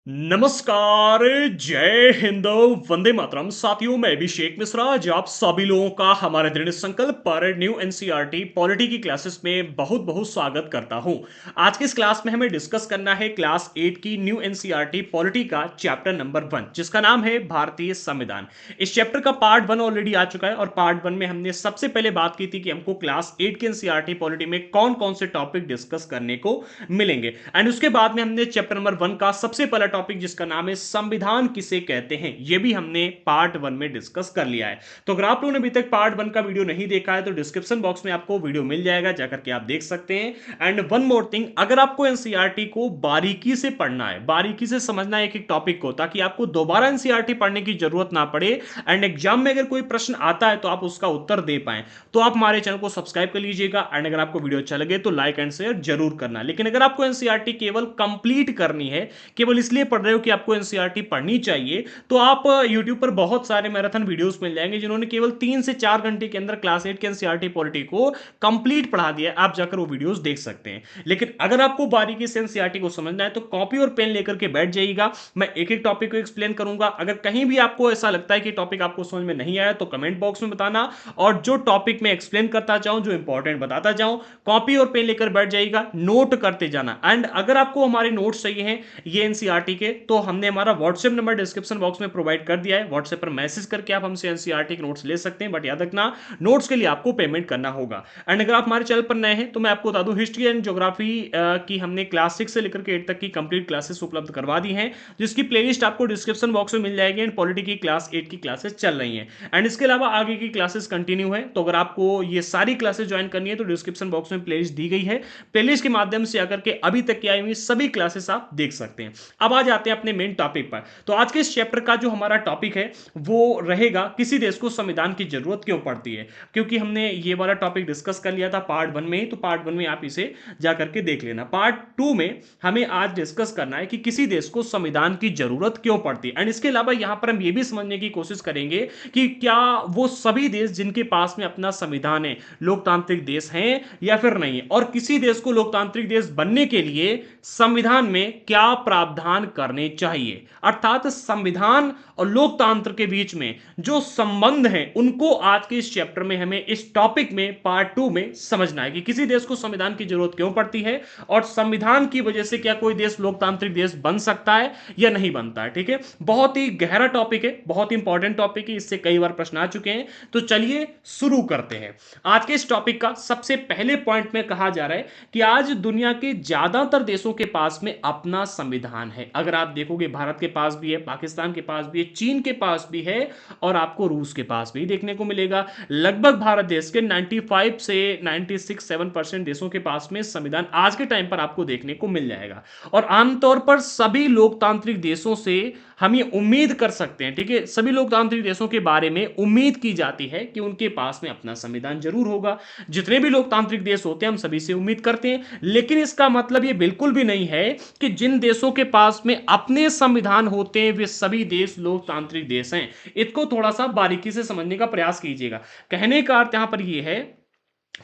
नमस्कार, जय हिंद, वंदे मातरम। साथियों, मैं अभिषेक मिश्रा आज आप सभी लोगों का हमारे दृढ़ संकल्प पर न्यू एनसीईआरटी पॉलिटी की क्लासेस में बहुत बहुत स्वागत करता हूं। आज की इस क्लास में हमें डिस्कस करना है क्लास 8 की न्यू एनसीईआरटी पॉलिटी का चैप्टर नंबर 1, जिसका नाम है भारतीय संविधान। इस चैप्टर का पार्ट 1 ऑलरेडी आ चुका है और पार्ट 1 में हमने सबसे पहले बात की थी कि हमको क्लास 8 की एनसीईआरटी पॉलिटी में कौन कौन से टॉपिक डिस्कस करने को मिलेंगे। एंड उसके बाद में हमने चैप्टर नंबर 1 का सबसे पहला टॉपिक, जिसका नाम है संविधान किसे कहते हैं, यह भी हमने पार्ट 1 में डिस्कस कर लिया है। तो अगर आप लोगों ने अभी तक पार्ट 1 का वीडियो नहीं देखा है तो डिस्क्रिप्शन बॉक्स में आपको वीडियो मिल जाएगा, जाकर के आप देख सकते हैं। एंड वन मोर थिंग, अगर आपको एनसीईआरटी को बारीकी से पढ़ना है, बारीकी से समझना है एक एक टॉपिक को, ताकि आपको दोबारा एनसीईआरटी पढ़ने की जरूरत ना पड़े एंड एग्जाम में अगर कोई प्रश्न आता है तो आप उसका उत्तर दे पाए, तो आप हमारे चैनल को सब्सक्राइब कर लीजिएगा। एंड अगर आपको वीडियो अच्छा लगे तो लाइक एंड शेयर जरूर करना। लेकिन अगर आपको एनसीईआरटी केवल कंप्लीट करनी है, केवल इसलिए पढ़ रहे हो कि आपको एनसीईआरटी पढ़नी चाहिए, तो आप यूट्यूब पर बहुत सारे मैराथन वीडियोस मिल जाएंगे जिन्होंने केवल 3 से 4 घंटे के अंदर क्लास 8 के एनसीईआरटी पॉलिटी को कंप्लीट पढ़ा दिया। आप जाकर वो वीडियोस देख सकते हैं। लेकिन अगर आपको बारीकी से एनसीईआरटी को समझना है तो कॉपी और पेन लेकर के बैठ जाइएगा। मैं एक एक टॉपिक को एक्सप्लेन करूंगा। अगर कहीं भी आपको ऐसा लगता है कि टॉपिक आपको समझ में नहीं आया तो कमेंट बॉक्स में बताना, और जो टॉपिक मैं एक्सप्लेन करता जाऊं, जो इंपॉर्टेंट बताता जाऊं, कॉपी और पेन लेकर बैठ जाइएगा, नोट करते जाना। एंड अगर आपको हमारे नोट्स चाहिए हैं ये एनसीईआरटी के, तो हमने हमारा व्हाट्सएप नंबर डिस्क्रिप्शन बॉक्स में प्रोवाइड कर दिया है। व्हाट्सएप पर मैसेज करके आप हमसे एनसीईआरटी के नोट्स ले सकते हैं, बट याद रखना नोट्स के लिए आपको पेमेंट करना होगा। एंड अगर आप हमारे चैनल पर नए हैं तो मैं आपको बता दूं, हिस्ट्री एंड ज्योग्राफी की हमने क्लास 6 से लेकर के 8 तक की कंप्लीट क्लासेस उपलब्ध करवा दी हैं, जिसकी प्लेलिस्ट आपको डिस्क्रिप्शन बॉक्स में मिल जाएगी। एंड पॉलिटी की क्लास 8 की क्लासेस चल रही हैं, एंड इसके अलावा आगे की क्लासेस कंटिन्यू है। तो अगर आपको ये सारी क्लासेस ज्वाइन करनी है तो डिस्क्रिप्शन बॉक्स में प्लेलिस्ट दी गई है। प्लेलिस्ट के माध्यम से आकर के अभी तक की आई हुई सभी क्लासेस आप देख सकते हैं। अब आ जाते हैं अपने मेन टॉपिक पर। तो आज के इस चैप्टर का जो हमारा टॉपिक है वो रहेगा, किसी देश को संविधान की जरूरत क्यों पड़ती है। क्योंकि हमने ये वाला टॉपिक डिस्कस कर लिया था पार्ट 1 में, तो पार्ट 1 में आप इसे जाकर के देख लेना। पार्ट 2 में हमें आज डिस्कस करना है कि किसी देश को संविधान की जरूरत क्यों पड़ती है। एंड इसके अलावा यहां पर हम ये भी समझने की कोशिश करेंगे कि क्या वो सभी देश जिनके पास में अपना संविधान है लोकतांत्रिक देश हैं या फिर नहीं, और किसी देश को लोकतांत्रिक देश बनने के लिए संविधान में क्या प्रावधान करने चाहिए। अर्थात संविधान और लोकतंत्र के बीच में जो संबंध है उनको आज के इस चैप्टर में हमें इस टॉपिक में पार्ट 2 में समझना है कि किसी देश को संविधान की जरूरत क्यों पड़ती है, और संविधान की वजह से क्या कोई देश लोकतांत्रिक देश बन सकता है या नहीं बनता है। ठीक है, बहुत ही गहरा टॉपिक है, बहुत इंपॉर्टेंट टॉपिक है, इससे कई बार प्रश्न आ चुके हैं। तो चलिए शुरू करते हैं। आज के इस टॉपिक का सबसे पहले पॉइंट में कहा जा रहा है कि आज दुनिया के ज्यादातर देशों के पास में अपना संविधान है। अगर आप देखोगे भारत के पास भी है, पाकिस्तान के पास भी है, चीन के पास भी है, और आपको रूस के पास भी देखने को मिलेगा। लगभग भारत देश के 95 से 96-7% देशों के पास में संविधान आज के टाइम पर आपको देखने को मिल जाएगा। और आमतौर पर सभी लोकतांत्रिक देशों से हम ये उम्मीद कर सकते हैं, ठीक है, सभी लोकतांत्रिक देशों के बारे में उम्मीद की जाती है कि उनके पास में अपना संविधान जरूर होगा। जितने भी लोकतांत्रिक देश होते हैं हम सभी से उम्मीद करते हैं, लेकिन इसका मतलब ये बिल्कुल भी नहीं है कि जिन देशों के पास में अपने संविधान होते हैं वे सभी देश लोकतांत्रिक देश हैं। इसको थोड़ा सा बारीकी से समझने का प्रयास कीजिएगा। कहने का अर्थ यहां पर यह है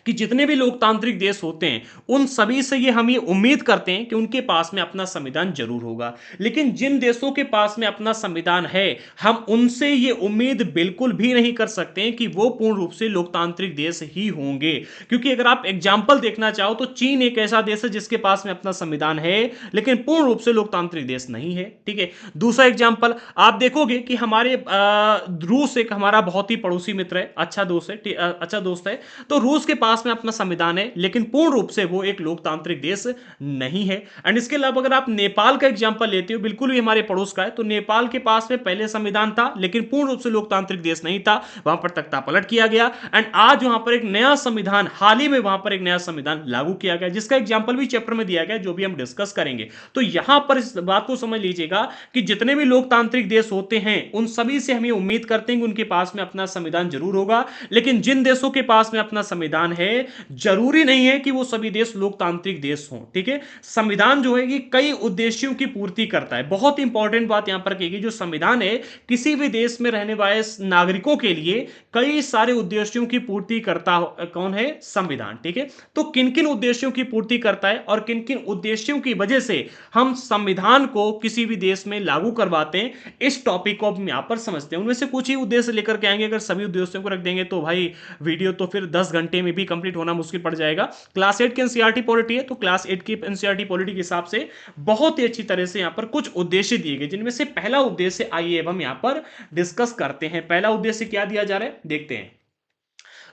कि जितने भी लोकतांत्रिक देश होते हैं उन सभी से ये हम ये उम्मीद करते हैं कि उनके पास में अपना संविधान जरूर होगा। लेकिन जिन देशों के पास में अपना संविधान है, हम उनसे ये उम्मीद बिल्कुल भी नहीं कर सकते हैं कि वो पूर्ण रूप से लोकतांत्रिक देश ही होंगे। क्योंकि अगर आप एग्जाम्पल देखना चाहो तो चीन एक ऐसा देश है जिसके पास में अपना संविधान है लेकिन पूर्ण रूप से लोकतांत्रिक देश नहीं है। ठीक है, दूसरा एग्जाम्पल आप देखोगे कि हमारे रूस एक हमारा बहुत ही पड़ोसी मित्र है, अच्छा दोस्त है, अच्छा दोस्त है। तो रूस के पास में अपना संविधान है लेकिन पूर्ण रूप से वो एक लोकतांत्रिक देश नहीं है। एंड इसके अलावा अगर आप नेपाल का एग्जांपल लेते हो, बिल्कुल भी हमारे पड़ोस का है, तो नेपाल के पास में पहले संविधान था लेकिन पूर्ण रूप से लोकतांत्रिक देश नहीं था, वहां पर तख्ता पलट किया गया। एंड आज वहां पर एक नया संविधान, हाल ही में वहां पर एक नया संविधान लागू किया गया, जिसका एग्जांपल भी चैप्टर में दिया गया जो भी हम डिस्कस करेंगे। तो यहां पर इस बात को समझ लीजिएगा कि जितने भी लोकतांत्रिक देश होते हैं उन सभी से हम ये उम्मीद करते हैं कि उनके पास में अपना संविधान जरूर होगा। लेकिन जिन देशों के पास में अपना संविधान संविधान है, जरूरी नहीं है कि वो सभी देश लोकतांत्रिक देश हों। ठीक है, संविधान जो है ये कई उद्देश्यों की पूर्ति करता है। बहुत इंपॉर्टेंट बात यहां पर कही, जो संविधान है किसी भी देश में रहने वाले नागरिकों के लिए कई सारे उद्देश्यों की पूर्ति करता कौन है? संविधान। ठीक है, तो किन किन उद्देश्यों की पूर्ति करता है और किन किन उद्देश्यों की वजह से हम संविधान को किसी भी देश में लागू करवाते हैं, इस टॉपिक को हम यहां पर समझते हैं। उनमें से कुछ ही उद्देश्य लेकर के आएंगे। अगर सभी उद्देश्यों को रख देंगे तो भाई वीडियो तो फिर 10 घंटे में भी कंप्लीट होना मुश्किल पड़ जाएगा। क्लास 8 की एनसीईआरटी पॉलिटी है, तो क्लास 8 की एनसीईआरटी पॉलिटी के हिसाब से बहुत ही अच्छी तरह से यहां पर कुछ उद्देश्य दिए गए, जिनमें से पहला उद्देश्य आइए अब हम यहां पर डिस्कस करते हैं। पहला उद्देश्य क्या दिया जा रहा है, देखते हैं।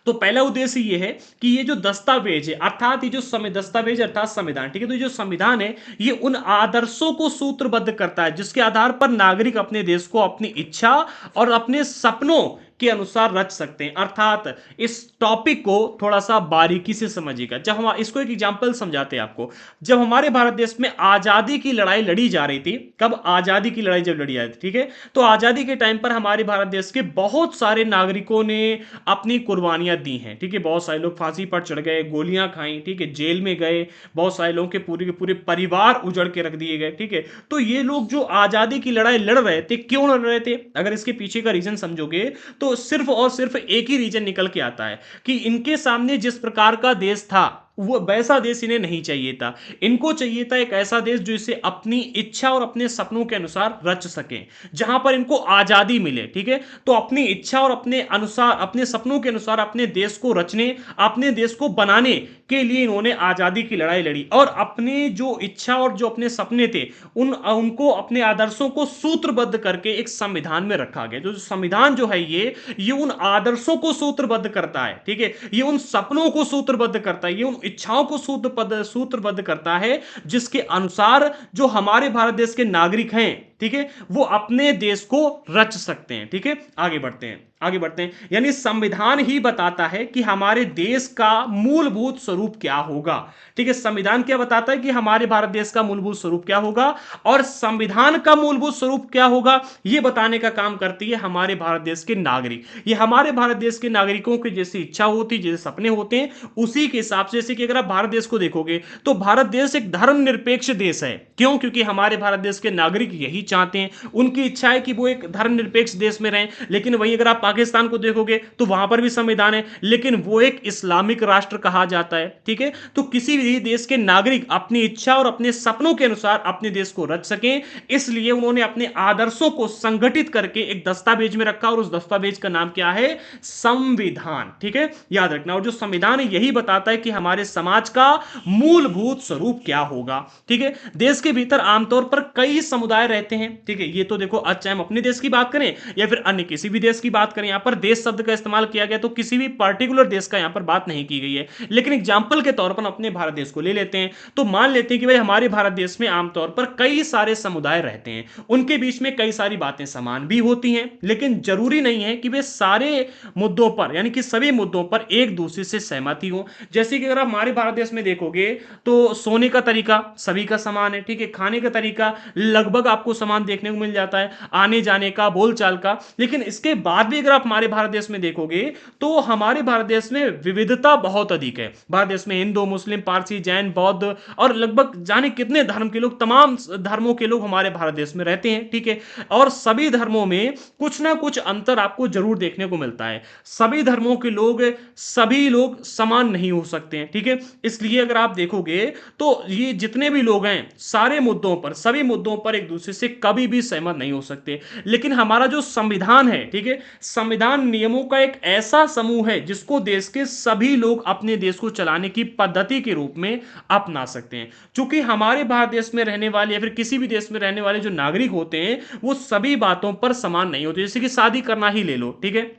तो पहला उद्देश्य ये है कि ये जो दस्तावेज है, अर्थात ये जो दस्तावेज अर्थात संविधान, ठीक है, तो ये जो संविधान है ये उन आदर्शों को सूत्रबद्ध करता है जिसके आधार पर नागरिक अपने देश को अपनी इच्छा और अपने सपनों के अनुसार रच सकते हैं। अर्थात इस टॉपिक को थोड़ा सा बारीकी से समझिएगा। जब हम इसको एक एग्जांपल समझाते हैं आपको, जब हमारे भारत देश में आजादी की लड़ाई लड़ी जा रही थी, कब? आजादी की लड़ाई जब लड़ी जा रही थी, ठीक है, तो आजादी के टाइम पर हमारे भारत देश के बहुत सारे नागरिकों ने अपनी कुर्बानियां दी हैं। ठीक है, बहुत सारे लोग फांसी पर चढ़ गए, गोलियां खाई, ठीक है, जेल में गए, बहुत सारे लोगों के पूरे परिवार उजड़ के रख दिए गए। ठीक है, तो ये लोग जो आजादी की लड़ाई लड़ रहे थे, क्यों लड़ रहे थे? अगर इसके पीछे का रीजन समझोगे तो सिर्फ और सिर्फ एक ही रीजन निकल के आता है कि इनके सामने जिस प्रकार का देश था वो वैसा देश इन्हें नहीं चाहिए था। इनको चाहिए था एक ऐसा देश जो इसे अपनी इच्छा और अपने सपनों के अनुसार रच सके, जहां पर इनको आजादी मिले। ठीक है, तो अपनी इच्छा और अपने अनुसार, अपने सपनों के अनुसार अपने देश को रचने, अपने देश को बनाने के लिए इन्होंने आजादी की लड़ाई लड़ी और अपने जो इच्छा और जो अपने सपने थे उनको अपने आदर्शों को सूत्रबद्ध करके एक संविधान में रखा गया। जो संविधान जो है ये उन आदर्शों को सूत्रबद्ध करता है। ठीक है, ये उन सपनों को सूत्रबद्ध करता है, ये उन इच्छाओं को सूत्रबद्ध करता है जिसके अनुसार जो हमारे भारत देश के नागरिक हैं, ठीक है, वो अपने देश को रच सकते हैं। ठीक है, आगे बढ़ते हैं, आगे बढ़ते हैं। यानी संविधान ही बताता है कि हमारे देश का मूलभूत स्वरूप क्या होगा। ठीक है, संविधान क्या बताता है कि हमारे भारत देश का मूलभूत स्वरूप क्या होगा, और संविधान का मूलभूत स्वरूप क्या होगा यह बताने का काम करती है हमारे भारत देश के नागरिक। ये हमारे भारत देश के नागरिकों की जैसी इच्छा होती, जैसे सपने होते हैं, उसी के हिसाब से, जैसे कि अगर आप भारत देश को देखोगे तो भारत देश एक धर्मनिरपेक्ष देश है। क्यों? क्योंकि हमारे भारत देश के नागरिक यही चाहते हैं, उनकी इच्छा है कि वो एक धर्मनिरपेक्ष देश में रहें। लेकिन वहीं अगर आप पाकिस्तान को देखोगे तो वहां पर भी संविधान है, लेकिन वो एक इस्लामिक राष्ट्र कहा जाता है। ठीक है, तो किसी भी देश के नागरिक अपनी इच्छा और अपने सपनों के अनुसार अपने देश को रच सकें, इसलिए उन्होंने अपने आदर्शों को संगठित करके एक दस्तावेज में रखा, और उस दस्तावेज का नाम क्या है? संविधान। ठीक है, याद रखना। और जो संविधान है यही बताता है कि हमारे समाज का मूलभूत स्वरूप क्या होगा। ठीक है, देश के भीतर आमतौर पर कई समुदाय रहते हैं। ठीक है, ये तो देखो, आज चाहे हम अपने देश की बात करें या फिर अन्य किसी भी देश की बात करें, यहां पर देश शब्द का इस्तेमाल किया गया, तो किसी भी पर्टिकुलर देश का यहां पर बात नहीं की गई है। लेकिन एग्जाम्पल के तौर पर अपने भारत देश को ले लेते हैं, तो मान लेते हैं कि भाई हमारे भारत देश में आमतौर पर कई सारे समुदाय रहते हैं, उनके बीच में कई सारी बातें समान भी होती हैं, लेकिन जरूरी नहीं है कि वे सारे मुद्दों पर, यानी कि सभी मुद्दों पर एक दूसरे से सहमति हो। जैसे कि अगर आप हमारे भारत देश में देखोगे तो सोने का तरीका सभी का समान है। ठीक है, खाने का तरीका लगभग आपको समान देखने को मिल जाता है, आने जाने का, बोलचाल का। लेकिन इसके बाद भी अगर आप हमारे भारत देश में देखोगे तो हमारे भारत देश में विविधता बहुत अधिक है। भारत देश में हिंदू, मुस्लिम, पारसी, जैन, बौद्ध और लगभग जाने कितने धर्म के लोग, तमाम धर्मों के लोग हमारे भारत देश में रहते हैं। ठीक है, और सभी धर्मों में कुछ ना कुछ अंतर आपको जरूर देखने को मिलता है। सभी धर्मों के लोग, सभी लोग समान नहीं हो सकते हैं। ठीक है, इसलिए अगर आप देखोगे तो ये जितने भी लोग हैं सारे मुद्दों पर, सभी मुद्दों पर एक दूसरे से कभी भी सहमत नहीं हो सकते। लेकिन हमारा जो संविधान है, ठीक है, संविधान नियमों का एक ऐसा समूह है जिसको देश के सभी लोग अपने देश को चलाने की पद्धति के रूप में अपना सकते हैं। क्योंकि हमारे भारत देश में रहने वाले या फिर किसी भी देश में रहने वाले जो नागरिक होते हैं वो सभी बातों पर समान नहीं होते। जैसे कि शादी करना ही ले लो, ठीक है,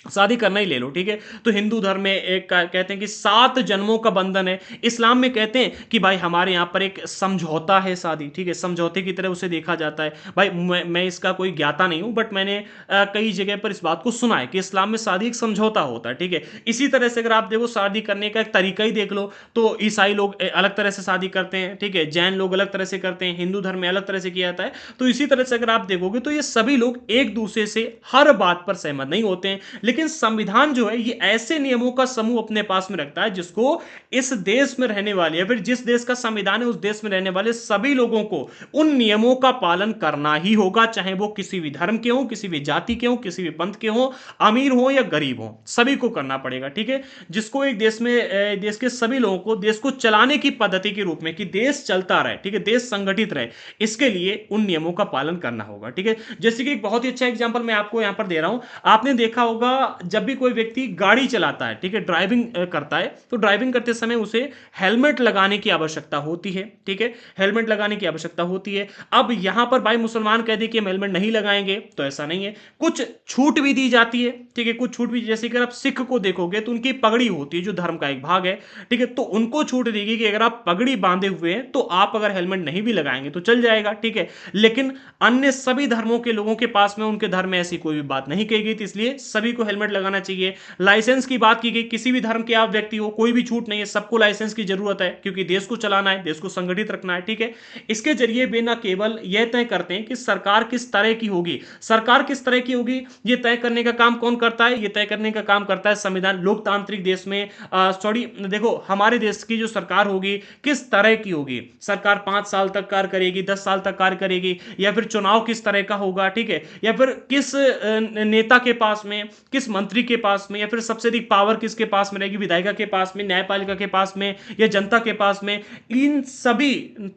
शादी करना ही ले लो। ठीक है, तो हिंदू धर्म में एक कहते हैं कि 7 जन्मों का बंधन है। इस्लाम में कहते हैं कि भाई हमारे यहां पर एक समझौता है शादी, ठीक है, समझौते की तरह उसे देखा जाता है। भाई मैं इसका कोई ज्ञाता नहीं हूं, बट मैंने कई जगह पर इस बात को सुना है कि इस्लाम में शादी एक समझौता होता है। ठीक है, इसी तरह से अगर आप देखो शादी करने का एक तरीका ही देख लो, तो ईसाई लोग अलग तरह से शादी करते हैं, ठीक है, जैन लोग अलग तरह से करते हैं, हिंदू धर्म में अलग तरह से किया जाता है। तो इसी तरह से अगर आप देखोगे तो ये सभी लोग एक दूसरे से हर बात पर सहमत नहीं होते हैं, लेकिन संविधान जो है ये ऐसे नियमों का समूह अपने पास में रखता है जिसको इस देश में रहने वाले या फिर जिस देश का संविधान है उस देश में रहने वाले सभी लोगों को उन नियमों का पालन करना ही होगा, चाहे वो किसी भी धर्म के हो, किसी भी जाति के हो, किसी भी पंथ के हो, अमीर हो या गरीब हो, सभी को करना पड़ेगा। ठीक है, जिसको एक देश में देश के सभी लोगों को देश को चलाने की पद्धति के रूप में कि देश चलता रहे, ठीक है, देश संगठित रहे, इसके लिए उन नियमों का पालन करना होगा। ठीक है, जैसे कि एक बहुत ही अच्छा एग्जांपल मैं आपको यहां पर दे रहा हूं। आपने देखा होगा जब भी कोई व्यक्ति गाड़ी चलाता है, ठीक है, ड्राइविंग करता है, तो ड्राइविंग करते समय उसे हेलमेट लगाने की आवश्यकता होती है। ठीक है, हेलमेट लगाने की आवश्यकता होती है। अब यहां पर भाई मुसलमान कह दे कि हम हेलमेट नहीं लगाएंगे, तो ऐसा नहीं है, कुछ छूट भी दी जाती है। ठीक है, कुछ छूट भी, जैसे कि आप सिख को देखोगे तो उनकी पगड़ी होती है जो धर्म का एक भाग है। ठीक है, तो उनको छूट देगी कि अगर आप पगड़ी बांधे हुए हैं तो आप अगर हेलमेट नहीं भी लगाएंगे तो चल जाएगा। ठीक है, लेकिन अन्य सभी धर्मों के लोगों के पास में उनके धर्म में ऐसी कोई भी बात नहीं कही गई थी, इसलिए सभी को हेलमेट लगाना चाहिए। लाइसेंस की बात की गई, किसी भी धर्म के आप व्यक्ति हो, कोई भी छूट नहीं है, सबको लाइसेंस की जरूरत है क्योंकि देश को चलाना है, देश को संगठित रखना है। ठीक है, इसके जरिए वे न केवल यह तय करते हैं कि सरकार किस तरह की होगी, सरकार किस तरह की होगी यह तय करने का काम कौन करता है, यह तय करने का काम करता है संविधान। लोकतांत्रिक देश में सॉरी देखो, हमारे देश की जो सरकार होगी किस तरह की होगी, सरकार 5 साल तक कार्य करेगी, 10 साल तक कार्य करेगी, या फिर चुनाव किस तरह का होगा। ठीक है, या फिर किस नेता के पास में, किस मंत्री के पास में, या फिर सबसे अधिक पावर किसके पास में रहेगी, विधायिका के पास में, न्यायपालिका के पास में, या जनता के पास में, इन सभी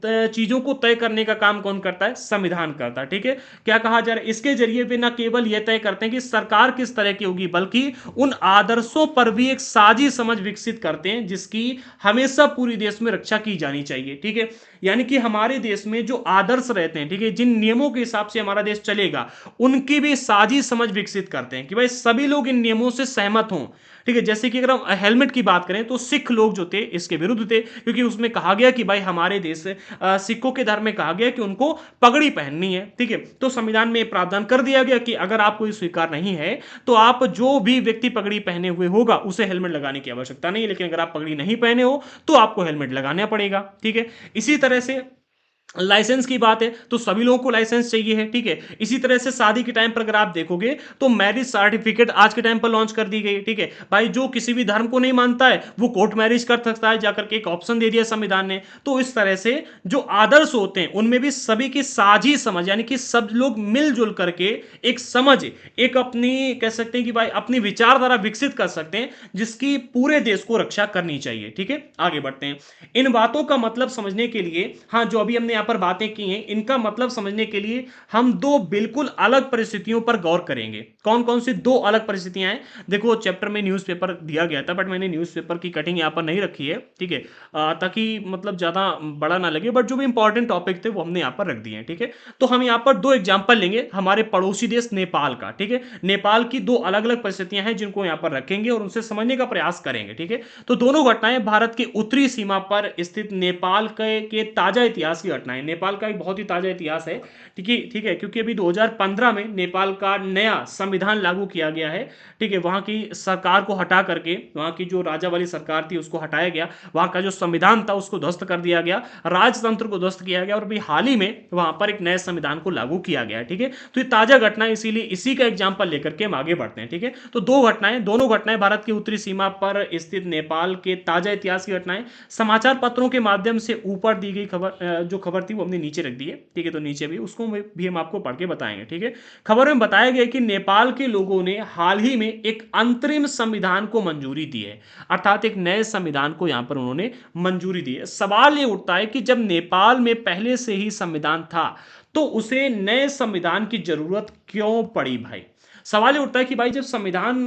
चीजों को तय करने का काम कौन करता है, संविधान करता है। ठीक है, क्या कहा जा रहा है, इसके जरिए वे न केवल यह तय करते हैं कि सरकार किस तरह की होगी, बल्कि उन आदर्शों पर भी एक साझी समझ विकसित करते हैं जिसकी हमेशा पूरी देश में रक्षा की जानी चाहिए। ठीक है, यानी कि हमारे देश में जो आदर्श रहते हैं, ठीक है, जिन नियमों के हिसाब से हमारा देश चलेगा, उनकी भी साझी समझ विकसित करते हैं कि भाई सभी लोग इन नियमों से सहमत हों। ठीक है, जैसे कि अगर हम हेलमेट की बात करें तो सिख लोग जो थे इसके विरुद्ध थे, क्योंकि उसमें कहा गया कि भाई हमारे देश सिखों के धर्म में कहा गया कि उनको पगड़ी पहननी है। ठीक है, तो संविधान में प्रावधान कर दिया गया कि अगर आपको ये स्वीकार नहीं है तो आप जो भी व्यक्ति पगड़ी पहने हुए होगा उसे हेलमेट लगाने की आवश्यकता नहीं है, लेकिन अगर आप पगड़ी नहीं पहने हो तो आपको हेलमेट लगाना पड़ेगा। ठीक है, इसी तरह से लाइसेंस की बात है तो सभी लोगों को लाइसेंस चाहिए है। ठीक है, इसी तरह से शादी के टाइम पर अगर आप देखोगे तो मैरिज सर्टिफिकेट आज के टाइम पर लॉन्च कर दी गई। ठीक है भाई, जो किसी भी धर्म को नहीं मानता है वो कोर्ट मैरिज कर सकता है जाकर के, एक ऑप्शन दे दिया संविधान ने। तो इस तरह से जो आदर्श होते हैं उनमें भी सभी की साझी समझ, यानी कि सब लोग मिलजुल करके एक समझ, एक अपनी कह सकते हैं कि भाई अपनी विचारधारा विकसित कर सकते हैं जिसकी पूरे देश को रक्षा करनी चाहिए। ठीक है, आगे बढ़ते हैं। इन बातों का मतलब समझने के लिए, हाँ, जो अभी हमने पर बातें की हैं, इनका मतलब समझने के लिए हम दो बिल्कुल अलग परिस्थितियों पर गौर करेंगे। कौन कौन सी दो अलग परिस्थितियां हैं, देखो चैप्टर में न्यूज़पेपर दिया गया था बट मैंने न्यूज़पेपर की कटिंग यहां पर नहीं रखी है। ठीक है, ताकि मतलब ज्यादा बड़ा ना लगे, बट जो भी इंपॉर्टेंट टॉपिक थे वो हमने यहां पर रख दिए हैं। ठीक है, तो हम यहां पर दो एग्जांपल लेंगे हमारे पड़ोसी देश नेपाल का। ठीक है, नेपाल की दो अलग अलग परिस्थितियां हैं जिनको यहां पर रखेंगे और उनसे समझने का प्रयास करेंगे। ठीक है, तो दोनों घटनाएं भारत के उत्तरी सीमा पर स्थित नेपाल के ताजा इतिहास की घटना। नेपाल का एक बहुत ही ताजा इतिहास है। ठीक है, क्योंकि अभी 2015 में नेपाल का नया संविधान लागू किया गया है। ठीक है, वहां की सरकार को हटा करके, वहां की जो राजा वाली सरकार थी उसको हटाया गया, वहां का जो संविधान था उसको ध्वस्त कर दिया गया, राजतंत्र को ध्वस्त किया गया और अभी हाल ही में वहां पर एक नए संविधान को लागू किया गया है। ठीक है, तो ये ताजा घटना है, इसीलिए इसी का एग्जाम्पल लेकर के हम आगे बढ़ते हैं। ठीक है, तो दोनों घटनाएं भारत की उत्तरी सीमा पर स्थित नेपाल के ताजा इतिहास की घटनाएं। समाचार पत्रों के माध्यम से ऊपर दी गई खबर, जो खबर थी वो हमने नीचे रख दी है। ठीक है, तो नीचे भी उसको भी हम आपको पढ़ के बताएंगे। ठीक है, खबर में बताया गया कि नेपाल के लोगों ने हाल ही में एक अंतरिम संविधान को मंजूरी दी है, अर्थात एक नए संविधान को यहां पर उन्होंने मंजूरी दी है। सवाल यह उठता है कि जब नेपाल में पहले से ही संविधान था तो उसे नए संविधान की जरूरत क्यों पड़ी भाई। सवाल ये उठता है कि भाई जब संविधान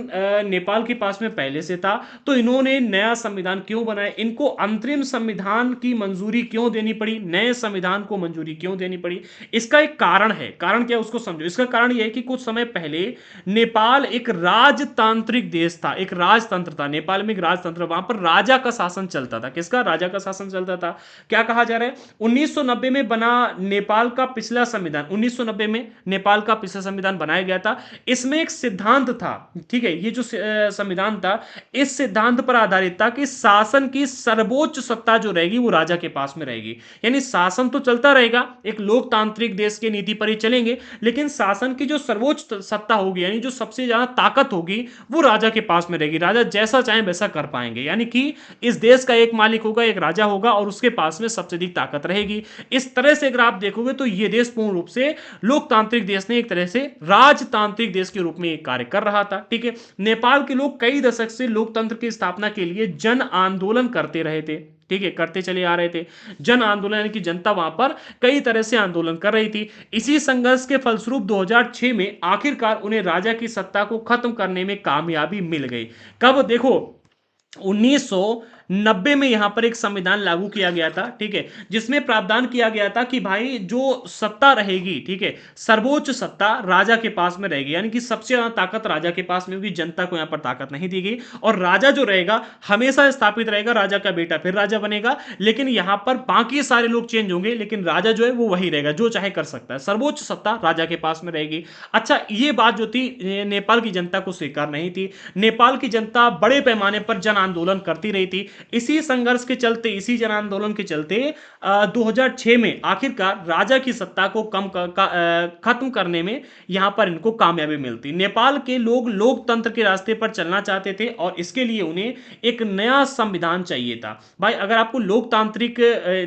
नेपाल के पास में पहले से था तो इन्होंने नया संविधान क्यों बनाया, इनको अंतरिम संविधान की मंजूरी क्यों देनी पड़ी, नए संविधान को मंजूरी क्यों देनी पड़ी। इसका एक कारण है, कारण क्या है उसको समझो। इसका कारण यह है कि कुछ समय पहले नेपाल एक राजतांत्रिक देश था, एक राजतंत्र था, नेपाल में एक राजतंत्र, वहां पर राजा का शासन चलता था। किसका, राजा का शासन चलता था। क्या कहा जा रहा है, 1990 में बना नेपाल का पिछला संविधान, 1990 में नेपाल का पिछला संविधान बनाया गया था। इस इसमें एक सिद्धांत था, ठीक है, ये जो संविधान था, इस सिद्धांत पर आधारित था कि शासन की सर्वोच्च सत्ता जो रहेगी वो राजा के पास में रहेगी। यानी शासन तो चलता रहेगा, एक लोकतांत्रिक देश की नीति पर ही चलेंगे, लेकिन शासन की जो सर्वोच्च सत्ता होगी, यानी जो सबसे ज्यादा ताकत होगी, वो राजा के पास में रहेगी। राजा जैसा चाहे वैसा कर पाएंगे, यानी कि इस देश का एक मालिक होगा, एक राजा होगा, और उसके पास में सबसे अधिक ताकत रहेगी। इस तरह से अगर आप देखोगे तो ये देश पूर्ण रूप से लोकतांत्रिक देश ने एक तरह से राजतांत्रिक देश के रूप में एक कार्य कर रहा था, ठीक है। नेपाल के लोग कई दशक से लोकतंत्र की स्थापना के लिए जन आंदोलन करते रहे थे, ठीक है, करते चले आ रहे थे। जन आंदोलन यानी कि जनता वहां पर कई तरह से आंदोलन कर रही थी। इसी संघर्ष के फलस्वरूप 2006 में आखिरकार उन्हें राजा की सत्ता को खत्म करने में कामयाबी मिल गई। कब? देखो, 1990 में यहां पर एक संविधान लागू किया गया था, ठीक है, जिसमें प्रावधान किया गया था कि भाई जो सत्ता रहेगी, ठीक है, सर्वोच्च सत्ता राजा के पास में रहेगी, यानी कि सबसे ज्यादा ताकत राजा के पास में होगी, जनता को यहां पर ताकत नहीं दी गई। और राजा जो रहेगा हमेशा स्थापित रहेगा, राजा का बेटा फिर राजा बनेगा, लेकिन यहां पर बाकी सारे लोग चेंज होंगे, लेकिन राजा जो है वो वही रहेगा, जो चाहे कर सकता है, सर्वोच्च सत्ता राजा के पास में रहेगी। अच्छा, ये बात जो थी नेपाल की जनता को स्वीकार नहीं थी। नेपाल की जनता बड़े पैमाने पर जन आंदोलन करती रही थी। इसी संघर्ष के चलते, इसी जन आंदोलन के चलते 2006 में आखिरकार राजा की सत्ता को खत्म करने में यहां पर इनको कामयाबी मिलती। नेपाल के लोग लोकतंत्र के रास्ते पर चलना चाहते थे और इसके लिए उन्हें एक नया संविधान चाहिए था। भाई, अगर आपको लोकतांत्रिक